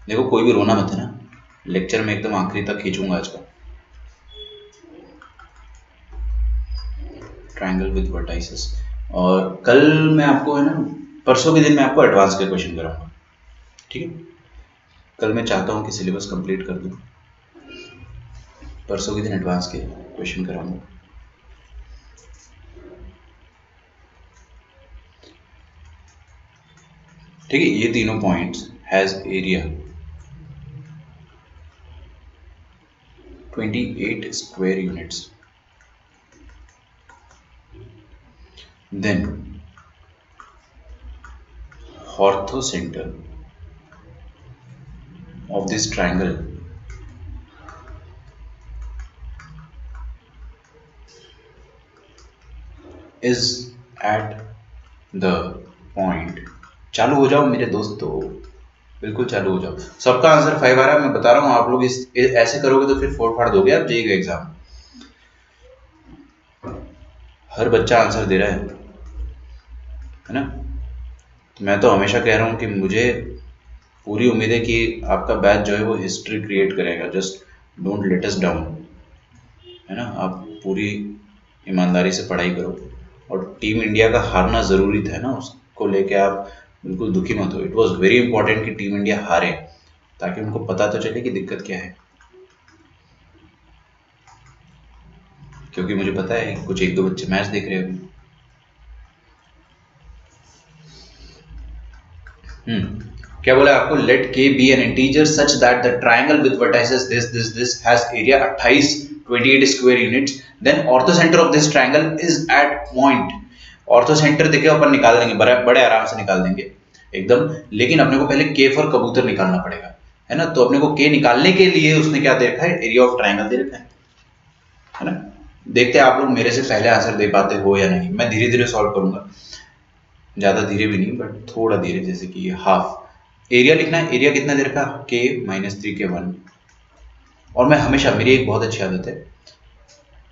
देखो कोई भी रोना मत है ना, लेक्चर में एकदम आखिरी तक खींचूंगा आज का। Triangle with vertices. और कल मैं आपको है ना, परसों के दिन मैं आपको एडवांस के क्वेश्चन कराऊंगा, ठीक है। कल मैं चाहता हूँ कि सिलेबस कंप्लीट कर दूँ, परसों के दिन एडवांस के क्वेश्चन कराऊंगा। ठीक है, ये तीनों points has area 28 square units. Then orthocenter of this triangle is at the point। चालू हो जाओ मेरे दोस्तों, बिल्कुल चालू हो जाओ। सबका आंसर 5 आ रहा है, मैं बता रहा हूँ। आप लोग इस ऐसे करोगे तो फिर फोड़ फाड़ दोगे आप जेईई का एग्जाम। हर बच्चा आंसर दे रहा है ना। तो मैं तो हमेशा कह रहा हूँ कि मुझे पूरी उम्मीद है कि आपका बैच जो है वो हिस्ट्री क्रिएट करेगा। Just don't let us down, है ना। आप पूरी ईमानदारी से पढ़ाई करो, और टीम इंडिया का हारना ज़रूरी था ना, उसको लेके आप बिल्कुल दुखी मत हो। इट वॉज वेरी इंपॉर्टेंट कि टीम इंडिया हारे, ताकि उनको पता तो चले कि दिक्कत क्या है। क्योंकि मुझे पता है कुछ एक दो बच्चे मैच देख रहे हैं। क्या बोला आपको? Let k be an integer such that the triangle with vertices this has area 28 square units, then orthocentre of this triangle is at point. Orthocentre देखे अपन निकाल देंगे, बड़े आराम से निकाल देंगे एकदम, लेकिन अपने को पहले के फॉर कबूतर निकालना पड़ेगा, है ना। तो अपने को के निकालने के लिए उसने क्या दे रखा है? एरिया ऑफ ट्रायंगल दे रखा है ना। देखते हैं आप लोग मेरे से पहले आंसर दे पाते हो या नहीं। मैं धीरे धीरे सॉल्व करूंगा, ज़्यादा धीरे भी नहीं बट थोड़ा धीरे, जैसे कि ये हाफ एरिया लिखना है। एरिया कितना दे रखा? के -3 के 1। और मैं हमेशा, मेरी एक बहुत अच्छी आदत है,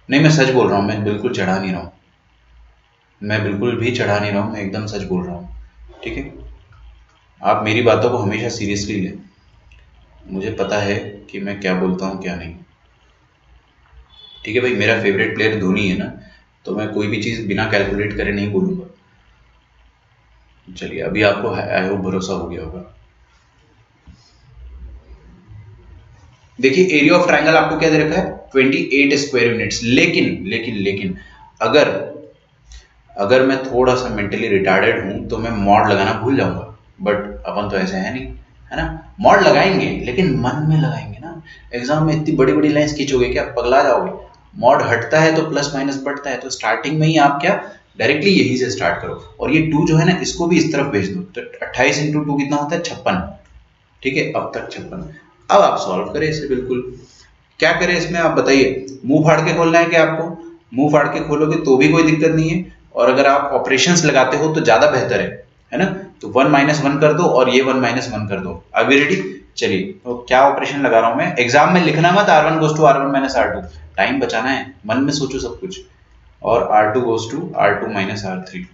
नहीं मैं सच बोल रहा हूँ, मैं बिल्कुल चढ़ा नहीं रहा हूँ, मैं बिल्कुल भी चढ़ा नहीं रहा हूँ, मैं एकदम सच बोल रहा हूँ, ठीक है। आप मेरी बातों को हमेशा सीरियसली लें, मुझे पता है कि मैं क्या बोलता हूँ क्या नहीं, ठीक है भाई। मेरा फेवरेट प्लेयर धोनी है ना, तो मैं कोई भी चीज़ बिना कैलकुलेट करे नहीं बोलूँगा। चलिए, अभी आपको आई होप भरोसा हो गया होगा। देखिए एरिया ऑफ ट्राइंगल आपको क्या दे रखा है? 28 स्क्वायर यूनिट्स। लेकिन लेकिन लेकिन अगर अगर मैं थोड़ा सा मेंटली रिटार्डेड हूं तो मैं मॉड लगाना भूल जाऊंगा, बट अपन तो ऐसे है नहीं, है ना। मॉड लगाएंगे लेकिन मन में लगाएंगे ना। एग्जाम में इतनी बड़ी बड़ी लाइंस खींचोगे क्या पगला जाओगे। मॉड हटता है तो प्लस माइनस बढ़ता है, तो स्टार्टिंग में ही आप क्या डायरेक्टली यही से स्टार्ट करो। और ये 2 जो है ना, इसको भी इस तरफ भेज दो, तो 28 इंटू 2 कितना होता है? 56, ठीक है। अब तक 56। अब आप सॉल्व करें इसे। बिल्कुल, क्या करें इसमें आप बताइए? मुंह फाड़ के खोलना है क्या आपको? मुंह फाड़ के खोलोगे तो भी कोई दिक्कत नहीं है, और अगर आप ऑपरेशंस लगाते हो तो ज्यादा बेहतर है ना। तो 1 - 1 कर दो और ये 1 - 1 कर दो। Are we ready? चलिए, तो क्या ऑपरेशन लगा रहा हूं मैं? एग्जाम में लिखना मत R1 goes to R1 - R2, time बचाना है, मन में सोचो सब कुछ। और R2 goes to R2 - R3।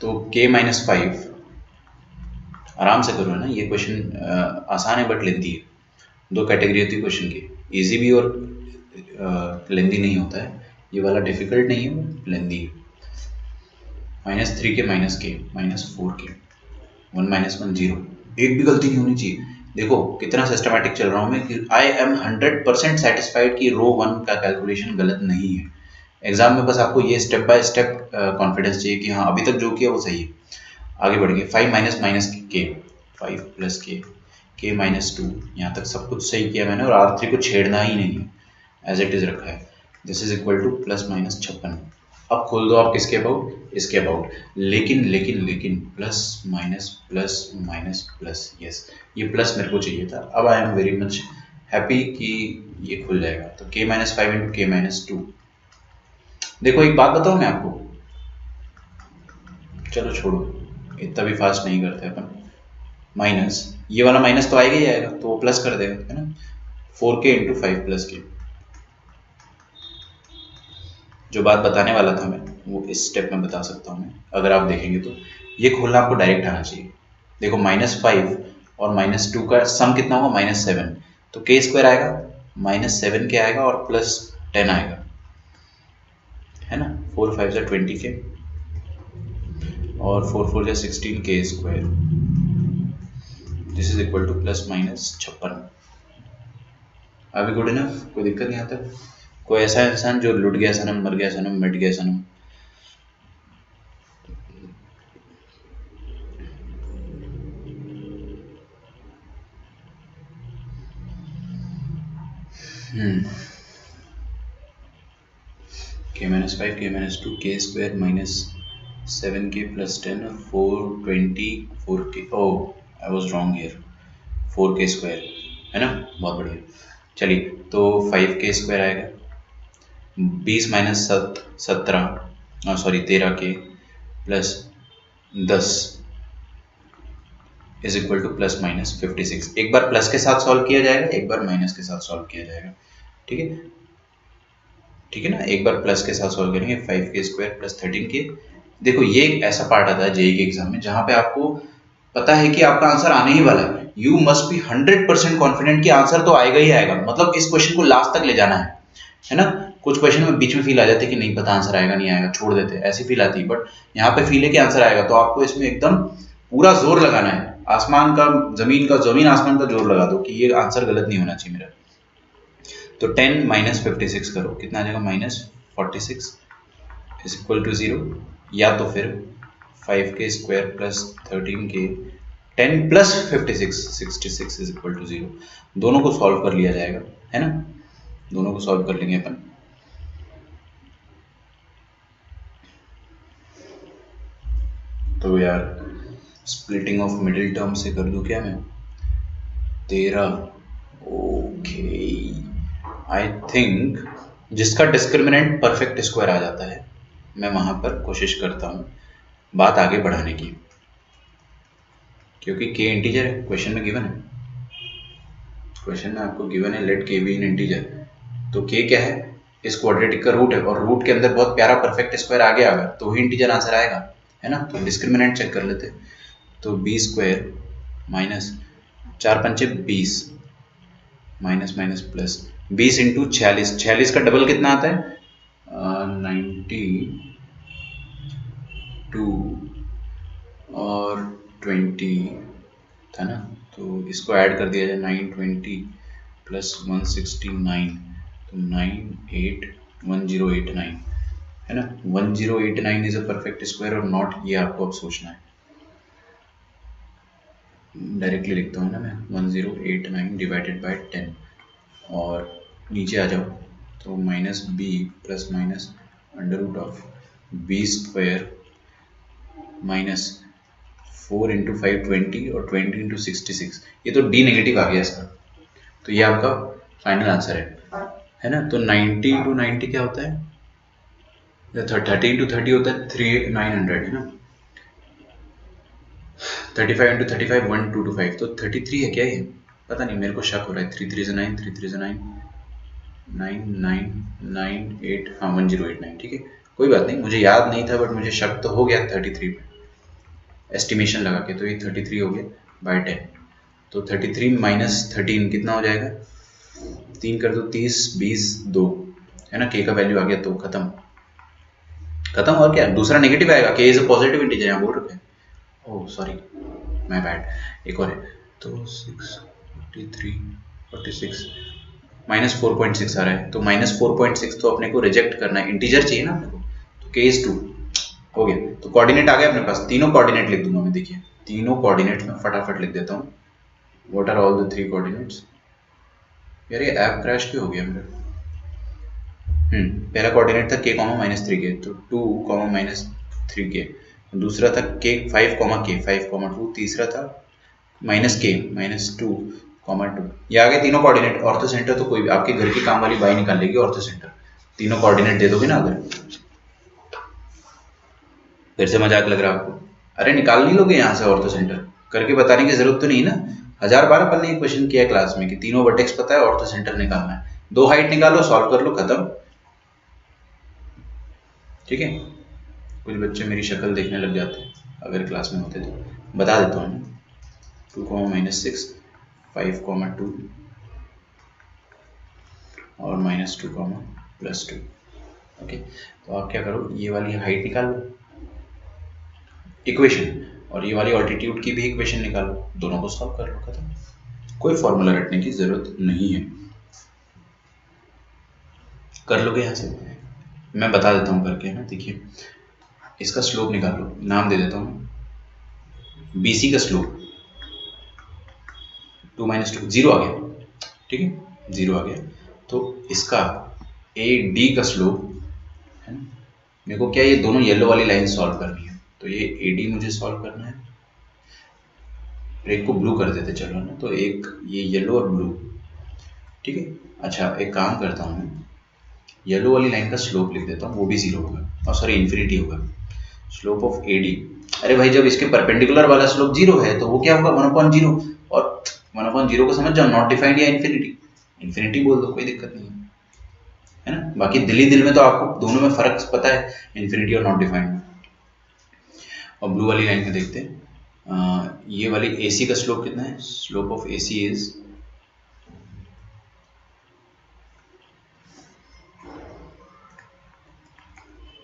तो K - 5, आराम से करो, है ना। ये क्वेश्चन आसान है बट लेंथी है। 2 कैटेगरी होती है क्वेश्चन की, इजी भी और लेंथी नहीं होता है। ये वाला डिफिकल्ट नहीं है, लेंथी है। -3 के -4 के 1 - 1 0। एक भी गलती नहीं होनी चाहिए। देखो कितना सिस्टमैटिक चल रहा हूँ मैं, कि आई एम 100% सेटिस्फाइड कि रो 1 का कैलकुलेशन गलत नहीं है। एग्जाम में बस आपको ये स्टेप बाय स्टेप कॉन्फिडेंस चाहिए कि हाँ अभी तक जो किया वो सही है। आगे बढ़ेंगे। 5 - के 5 + के -2, यहाँ तक सब कुछ सही किया मैंने, और R3 को छेड़ना ही नहीं है, एज इट इज रखा है। This is equal to +-56। अब खोल दो आप किसके अबाउट? इसके अबाउट। लेकिन लेकिन लेकिन plus minus plus minus plus, yes, ये प्लस मेरे को चाहिए था। अब I am very much happy कि ये खुल जाएगा। तो k - 5 × k - 2। देखो एक बात बताऊं मैं आपको, चलो छोड़ो, इतना भी फास्ट नहीं करते अपन। माइनस, ये वाला माइनस तो आएगा ही आएगा, तो वो प्लस कर देगा, है ना। 4k × 5 + k, जो बात बताने वाला था मैं, वो इस स्टेप में बता सकता हूँ मैं। अगर आप देखेंगे तो ये खोलना आपको डायरेक्ट आना चाहिए। देखो -5 और -2 का सम कितना होगा, -7, तो के स्क्वायर आएगा, -7 के आएगा और +10 आएगा, है ना। 4 5 जा 20 के और 4 4 जा 16 के square, this is equal to +-56। अभी गुड इनफ, कोई दिक्कत नहीं आता। कोई ऐसा इंसान जो लुट गया सनम, मर गया सनम, मिट गया सनम। k - 5 k - 2 k square -7k + 10 और 420 4k, oh I was wrong here, 4k square, है ना। बहुत बढ़िया। चलिए, तो 5k स्क्वायर आएगा, 20 - 7 17, sorry 13k + 10 is equal to +-56। एक बार प्लस के साथ सॉल्व किया जाएगा, एक बार माइनस के साथ सॉल्व किया जाएगा, ठीक है, ठीक है ना। एक बार प्लस के साथ सॉल्व करेंगे, 5k स्क्वायर + 13k। देखो ये एक ऐसा पार्ट आता है जेईई के एग्जाम में जहां पे आपको पता है कि आपका आंसर आने ही वाला है, यू मस्ट बी 100% कॉन्फिडेंट कि आंसर तो आएगा ही आएगा, मतलब इस क्वेश्चन को लास्ट तक ले जाना है ना। कुछ क्वेश्चन में बीच में फील आ जाती है कि नहीं पता आंसर आएगा नहीं आएगा, छोड़ देते हैं, ऐसी फील आती है, बट यहाँ पे फील है कि आंसर आएगा, तो आपको इसमें एकदम पूरा जोर लगाना है, आसमान का जमीन आसमान का जोर लगा दो कि ये आंसर गलत नहीं होना चाहिए मेरा। तो 10 - 56 करो, कितना आ जाएगा, -46 इज इक्वल टू 0, या तो फिर 5k square + 13k 10 + 56 66 is equal to 0। दोनों को सॉल्व कर लिया जाएगा, है ना, दोनों को सॉल्व कर लेंगे अपन। तो यार स्प्लिटिंग ऑफ मिडिल टर्म से कर दूं क्या मैं, 13, ओके। आई थिंक जिसका डिस्क्रिमिनेंट परफेक्ट स्क्वायर आ जाता है, मैं वहां पर कोशिश करता हूँ बात आगे बढ़ाने की, क्योंकि k इंटीजर है, क्वेश्चन में गिवन है, क्वेश्चन में आपको गिवन है let k be an integer, तो k क्या है, इस क्वाड्रेटिक का रूट है, और रूट के अंदर बहुत प्यारा परफेक्ट स्क्वायर आ गया अगर, तो ही इंटीजर आंसर आएगा, है ना। तो डिस्क्रिमिनेंट चेक कर लेते हैं। तो b स्क्वायर -4 पंचे 20 माइनस माइनस प्लस 20 इंटू 46, 46 का डबल कितना आता है, 92 और 20 था ना, तो इसको ऐड कर दिया जाए, 920 + 169, तो 981089, है ना। 1089 इज अ परफेक्ट स्क्वायर और नॉट, ये आपको अब सोचना है। डायरेक्टली लिखता हूँ ना मैं, 1089 डिवाइडेड बाय 10, और नीचे आ जाओ तो -b ± √b स्क्वायर -4 × 5 20 और 20 × 66, ये तो d नेगेटिव आ गया इसका, तो ये आपका फाइनल आंसर है ना। तो 90 × 90 क्या होता है, 30 × 30 होता है 900, है ना। 35 × 35 1225, तो 33 है क्या ये, पता नहीं, मेरे को शक हो रहा है। 3 3 9 3 3 9 9998, हाँ 1089, ठीक है, कोई बात नहीं, मुझे याद नहीं था बट मुझे शक तो हो गया 33 पे, एस्टिमेशन लगा के, तो ये 33 हो गया बाय 10। तो 33 - 13 कितना हो जाएगा, 3 कर दो 30 20 2, है ना। k का वैल्यू आ गया, तो खत्म, और क्या, दूसरा नेगेटिव आएगा, k is a positive integer, यहाँ बोल रखे हैं, ओह सॉरी माय बैड, एक और है, तो 643 46 -4.6 आ रहा है, तो -4.6 तो अपने को रिजेक्ट करना है, इंटीजर चाहिए ना अपने को, तो k इज 2 हो गया। तो कोऑर्डिनेट आ गया अपने पास, तीनों कोऑर्डिनेट लिख दूंगा मैं, देखिए तीनों कोऑर्डिनेट में फटाफट लिख देता हूँ। What are all the 3 coordinates, यार ये ऐप क्रैश क्यों हो गया मेरा। पहला कोऑर्डिनेट था k, -3k, तो 2, -3k, दूसरा था k 5, k 5, 2, तीसरा था -k -2, 2, ये आ गए तीनों कोऑर्डिनेट। ऑर्थो सेंटर तो कोई भी आपके घर की काम वाली बाई निकाल लेगी, ऑर्थो सेंटर तीनों कोऑर्डिनेट दे दोगे ना अगर। फिर से मजाक लग रहा है आपको, अरे निकाल नहीं लोगे यहाँ से, ऑर्थो सेंटर करके बताने की जरूरत तो नहीं ना, 1000 बार अपन ने क्वेश्चन किया क्लास में कि तीनों वर्टेक्स पता है, ऑर्थो सेंटर निकालना है, 2 हाइट निकालो, सॉल्व कर लो, खत्म, ठीक है। कुछ बच्चे मेरी शक्ल देखने लग जाते हैं, अगर क्लास में होते तो बता देता हूँ। 2 -6, 5 2 और -2 +2। ओके, तो आप क्या करो, ये वाली हाइट निकाल लो इक्वेशन, और ये वाली ऑल्टीट्यूड की भी इक्वेशन निकालो, दोनों को सॉल्व कर लो, खत्म। कोई फॉर्मूला रटने की जरूरत नहीं है, कर लोगे यहाँ से। मैं बता देता हूँ करके, है ना। देखिए, इसका स्लोप निकाल लो, नाम दे देता हूँ BC का स्लोप 2 -2 0 आ गया, ठीक है, 0 आ गया। तो इसका AD का स्लोप है ना, मेरे को क्या ये दोनों येलो वाली लाइन सॉल्व करनी है, तो ये AD मुझे सॉल्व करना है। एक को ब्लू कर देते चलो ना, तो एक ये येलो और ब्लू, ठीक है। अच्छा, एक काम करता हूँ, मैं येलो वाली लाइन का स्लोप लिख देता हूँ, वो भी 0 होगा, और सॉरी इन्फिनिटी होगा। स्लोप ऑफ AD, अरे भाई जब इसके परपेंडिकुलर वाला स्लोप 0 है तो वो क्या होगा 1/0, और 1/0 को समझ जाओ, नॉट डिफाइंड या इन्फिनिटी, इन्फिनिटी बोल दो, कोई दिक्कत नहीं है ना। बाकी दिल में तो आपको दोनों में फर्क पता है, इन्फिनिटी और नॉट डिफाइंड में। और ब्लू वाली लाइन में देखते हैं, ये वाली AC का स्लोप कितना है, स्लोप ऑफ AC इज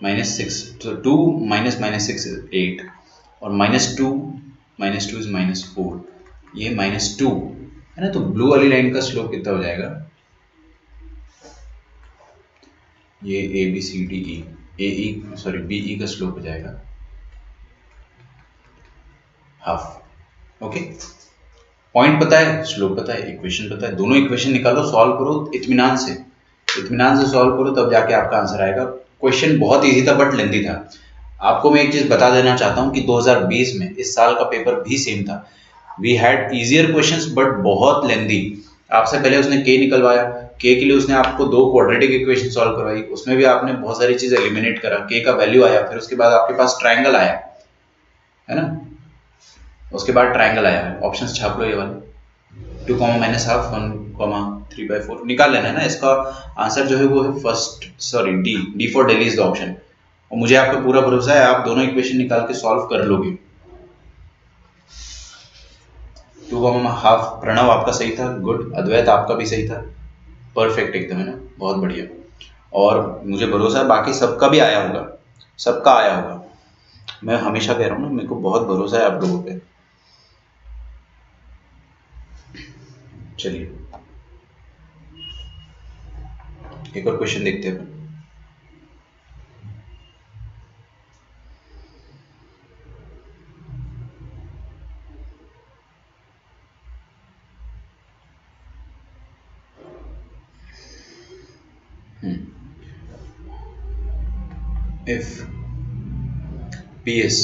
-6, तो 2 -6 is 8, और -2 इज -4, ये -2 है ना। तो ब्लू वाली लाइन का स्लोप कितना हो जाएगा, ये ABCDE, BE का स्लोप हो जाएगा हाफ। ओके, पॉइंट पता है, स्लोप पता है, इक्वेशन पता है, दोनों इक्वेशन निकालो, सॉल्व करो इत्मीनान से, सॉल्व करो, तब जाके आपका आंसर आएगा। क्वेश्चन बहुत इजी था बट लेंथी था। आपको मैं एक चीज बता देना चाहता हूँ कि 2020 में इस साल का पेपर भी सेम था। We had easier questions but बहुत लेंथी। आपसे पहले उसने के निकलवाया, के लिए उसने आपको 2 क्वाड्रेटिक इक्वेशन सॉल्व करवाई, उसमें भी आपने बहुत सारी चीज एलिमिनेट करा, के का वैल्यू आया, फिर उसके बाद आपके पास ट्रायंगल आया, है ना। उसके बाद ट्रायंगल आया, ऑप्शंस छाप लो ये वाले, 2, -12, 1, 3/4 निकाल लेना है ना। इसका आंसर जो है वो है first, sorry D for Delhi is the option. और मुझे आप पे पूरा भरोसा है, आप दोनों इक्वेशन निकाल के सॉल्व कर लोगे। 2,5 प्रणव आपका सही था, गुड। अद्वैत आपका भी सही था, परफेक्ट एकदम, है ना, बहुत बढ़िया। और मुझे भरोसा है बाकी सबका भी आया होगा, सबका आया होगा। मैं हमेशा कह रहा हूँ ना, मेरे को बहुत भरोसा है आप लोगों पे। चलिए एक और क्वेश्चन देखते हैं। If PS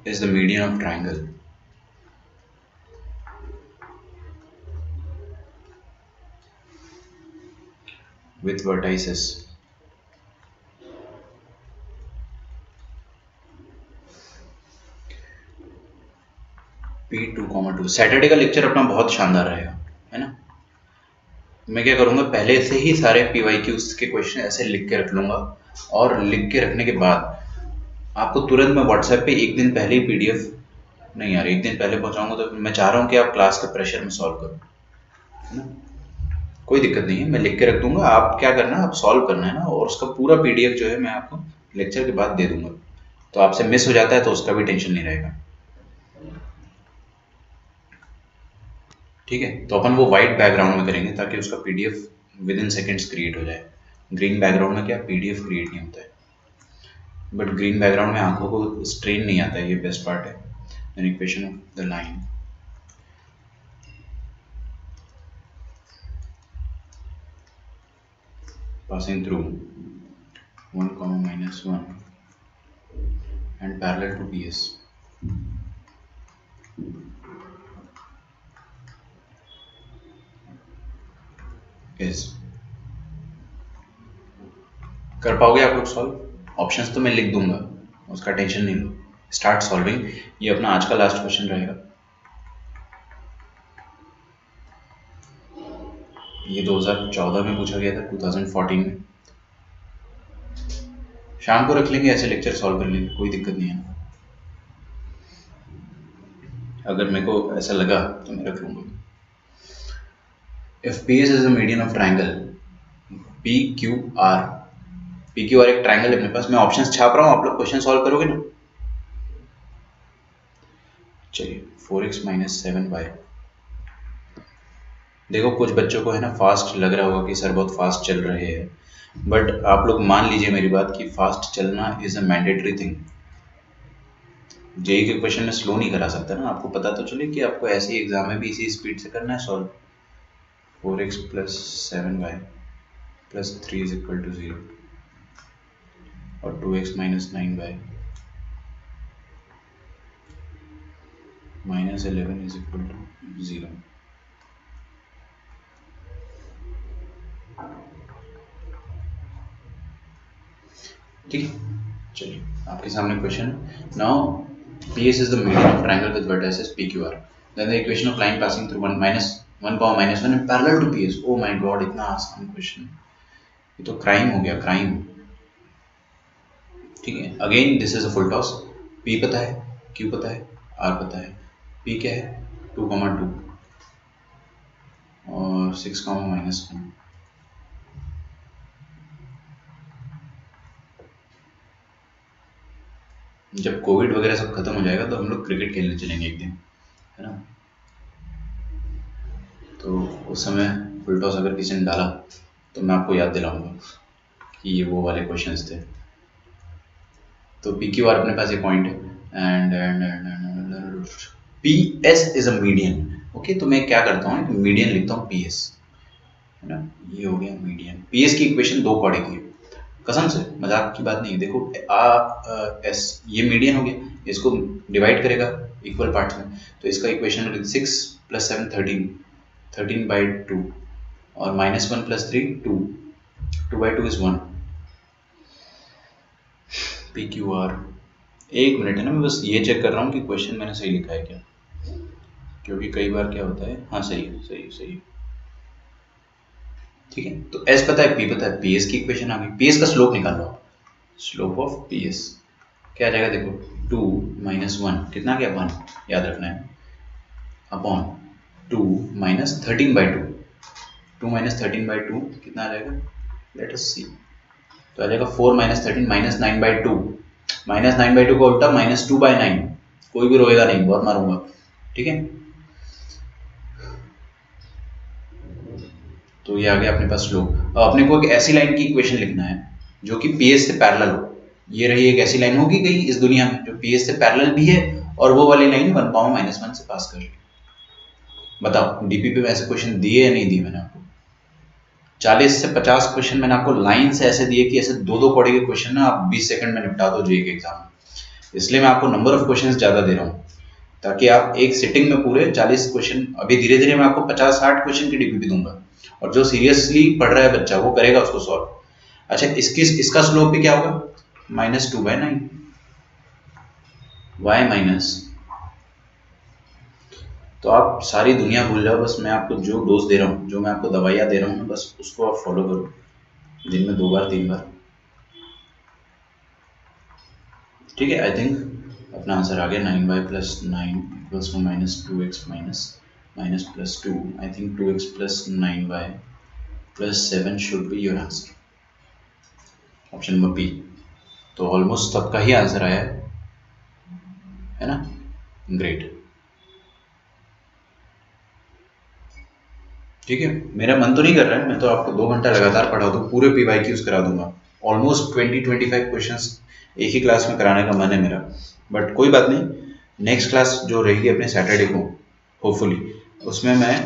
is the median of triangle, with vertices P2, 2। Saturday का लेक्चर अपना बहुत शानदार रहेगा, है ना। मैं क्या करूँगा, पहले से ही सारे PYQs के क्वेश्चन ऐसे लिख के रख लूँगा, और लिख के रखने के बाद आपको तुरंत मैं व्हाट्सएप पे एक दिन पहले ही PDF, नहीं यार एक दिन पहले पहुँचाऊँगा, तो मैं चाह रहा हूँ कि आप क्लास के प्रेशर में सॉल्व करो, है ना। कोई दिक्कत नहीं है, मैं लिख के रख दूंगा, आप क्या करना है, आप सॉल्व करना है ना, और उसका पूरा PDF जो है मैं आपको लेक्चर के बाद दे दूंगा। तो आपसे मिस हो जाता है तो उसका भी टेंशन नहीं रहेगा, ठीक है। तो अपन वो वाइट बैकग्राउंड में करेंगे ताकि उसका PDF with in seconds create हो जाए। ग्रीन बैकग्राउंड में क्या PDF क्रिएट नहीं होता है, बट ग्रीन बैकग्राउंड में आंखों को स्ट्रेन नहीं आता है, ये बेस्ट पार्ट है। An equation of the line passing through 1, -1 and parallel to PS is, कर पाओगे आप लोग सॉल्व? ऑप्शंस तो मैं लिख दूंगा, उसका टेंशन नहीं लो, स्टार्ट सॉल्विंग। ये अपना आज का लास्ट क्वेश्चन रहेगा। ये 2014 में पूछा गया था, 2014 में। शाम को रख लेंगे, ऐसे लेक्चर सॉल्व कर लेंगे, कोई दिक्कत नहीं है ना। अगर मेरे को ऐसा लगा तो मैं रख लूंगा। If P S is the median of triangle P Q R, P Q R एक ट्राइंगल है अपने पास, मैं ऑप्शंस छाप रहा हूँ, आप लोग क्वेश्चन सॉल्व करोगे ना। चलिए 4x माइनस 7y। देखो कुछ बच्चों को है ना फास्ट लग रहा होगा कि सर बहुत फास्ट चल रहे हैं, बट आप लोग मान लीजिए मेरी बात कि फास्ट चलना is a mandatory thing. JEE के क्वेश्चन में स्लो नहीं करा सकता ना, आपको पता तो चले कि आपको ऐसे ही एग्जाम में भी इसी स्पीड से करना है solve. 4x plus 7y plus 3 is equal to 0 और 2x minus 9y minus 11 is equal to 0। ठीक है, चलिए आपके सामने question. Now PS is the median of triangle with vertices PQR. Then the equation of line passing through 1 minus 1 comma minus 1 and parallel to PS. Oh my god, इतना आसान question, ये तो crime हो गया, क्राइम। ठीक है, again this is a full toss. P पता है, Q पता है, R पता है। P क्या है 2,2 और 6, -1। जब कोविड वगैरह सब खत्म हो जाएगा तो हम लोग क्रिकेट खेलने चलेंगे एक दिन, है ना। तो उस समय फुल टॉस अगर किसी ने डाला तो मैं आपको याद दिलाऊंगा कि ये वो वाले क्वेश्चंस थे। तो पी क्यू आर अपने पास ये पॉइंट है and P S is a median. Okay, तो मैं क्या करता हूँ, मीडियन लिखता हूँ पी एस, है ना। ये हो गया मीडियन। पी एस की इक्वेशन 2 कॉर्ड की है, कसम से मजाक की बात नहीं। देखो एस ये मीडियन हो गया, इसको डिवाइड करेगा इक्वल पार्ट्स में, तो इसका इक्वेशन 6 + 7 13/2 और -1 + 3 2, 2/2 इज 1। पी क्यू आर, एक मिनट है ना, मैं बस ये चेक कर रहा हूँ कि क्वेश्चन मैंने सही लिखा है क्या, क्योंकि कई बार क्या होता है। हाँ सही है, सही सही। ठीक है, तो एस पता है, पी पता है, पी एस की इक्वेशन आ गई। पी एस का स्लोप निकाल लो, स्लोप ऑफ पी एस क्या आ जाएगा, देखो 2 - 1 कितना आ गया 1, याद रखना है, अपॉन 2 - 13/2, 2 - 13/2 कितना आ जाएगा, लेट अस सी। तो आ जाएगा 4 - 13 -9/2, -9/2 का उल्टा -2/9। कोई भी रोएगा नहीं, बहुत मारूंगा। ठीक है, तो ये आ गया अपने पास स्लोप। अब अपने को एक ऐसी लाइन की इक्वेशन लिखना है जो कि पीएस से पैरेलल हो। ये रही एक ऐसी लाइन होगी कहीं इस दुनिया में जो पीएस से पैरेलल भी है और वो वाली लाइन 1, -1 से पास कर रही। बताओ डीपीपी में ऐसे क्वेश्चन दिए या नहीं दिए मैंने आपको? 40 से 50 क्वेश्चन मैंने आपको लाइन से ऐसे दिए कि ऐसे 2-2 कौड़े के क्वेश्चन ना आप 20 सेकंड में निपटा दो जेईई के एग्जाम में। इसलिए मैं आपको नंबर ऑफ क्वेश्चन ज्यादा दे रहा हूँ ताकि आप एक सिटिंग में पूरे 40 क्वेश्चन, अभी धीरे धीरे मैं आपको 50-60 क्वेश्चन की डीपीपी दूंगा और जो सीरियसली पढ़ रहा है बच्चा वो करेगा उसको सॉल्व। अच्छा, इसका स्लोप भी क्या होगा, -2/9 y माइनस। तो आप सारी दुनिया भूल जाओ, बस मैं आपको जो डोज दे रहा हूँ, जो मैं आपको दवाइयाँ दे रहा हूँ, बस उसको आप फॉलो करो दिन में 2 बार 3 बार। ठीक है, आई थिंक अपना आंसर आ गया। 9y + 9 = -2x - +2। I think 2x + 9y + 7 should be your answer, option number B. तो ऑलमोस्ट सबका ही आंसर आया है ना, ग्रेट। ठीक है, मेरा मन तो नहीं कर रहा है, मैं तो आपको 2 घंटा लगातार पढ़ा दूँ, पूरे PYQs करा दूंगा, ऑलमोस्ट 20-25 क्वेश्चंस एक ही क्लास में कराने का मन है मेरा, बट कोई बात नहीं। नेक्स्ट क्लास जो रहेगी अपने सैटरडे को होपफुली, उसमें मैं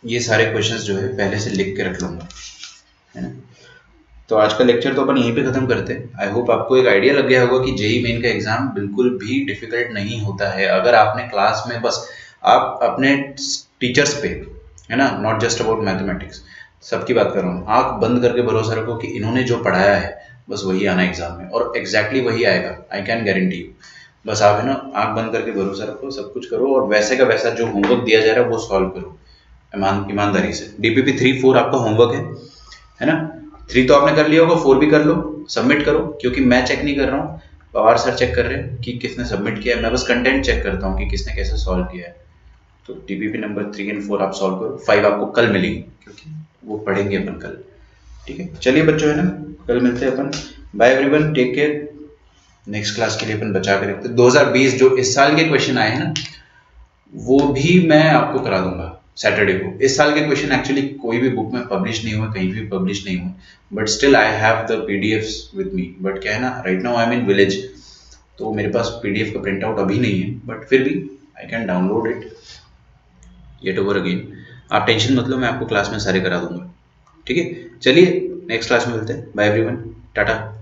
ये सारे क्वेश्चंस जो है पहले से लिख के रख लूँगा, है ना। तो आज का लेक्चर तो अपन यहीं पे खत्म करते हैं। आई होप आपको एक आइडिया लग गया होगा कि जेईई मेन का एग्जाम बिल्कुल भी डिफिकल्ट नहीं होता है अगर आपने क्लास में बस आप अपने टीचर्स पे, है ना, नॉट जस्ट अबाउट मैथमेटिक्स, सबकी बात कर रहा हूँ, आंख बंद करके भरोसा रखो कि इन्होंने जो पढ़ाया है बस वही आना एग्जाम में और एग्जैक्टली वही आएगा, आई कैन गारंटी यू। बस आप है ना आंख बंद करके भरोसा रखो, सब कुछ करो और वैसे का वैसा जो होमवर्क दिया जा रहा है वो सॉल्व करो ईमानदारी से। DPP 3-4 आपका होमवर्क है ना। 3 तो आपने कर लिया होगा, 4 भी कर लो, सबमिट करो, क्योंकि मैं चेक नहीं कर रहा हूँ, पवार सर चेक कर रहे हैं कि किसने सबमिट किया है, मैं बस कंटेंट चेक करता हूँ कि किसने कैसे सॉल्व किया है। तो टीपीपी नंबर 3 और 4 आप सॉल्व करो, 5 आपको कल मिलेगी क्योंकि वो पढ़ेंगे अपन कल। ठीक है, चलिए बच्चों, है ना, कल मिलते हैं अपन। Bye everyone, take care. Next class के लिए अपन बचा के रखते हैं। 2020 जो इस साल के क्वेश्चन आए हैं ना, वो भी मैं आपको करा दूंगा सैटरडे को। इस साल के क्वेश्चन एक्चुअली कोई भी बुक में पब्लिश नहीं हुए, कहीं भी पब्लिश नहीं हुए, but still I have the PDFs with me. But क्या है ना, right now I am in village, तो मेरे पास पीडीएफ का प्रिंट आउट अभी नहीं है, बट फिर भी I can download it yet over again. आप टेंशन मत लो, मैं आपको क्लास में सारे करा दूंगा। ठीक है, चलिए नेक्स्ट क्लास में मिलते हैं। Bye everyone, Tata.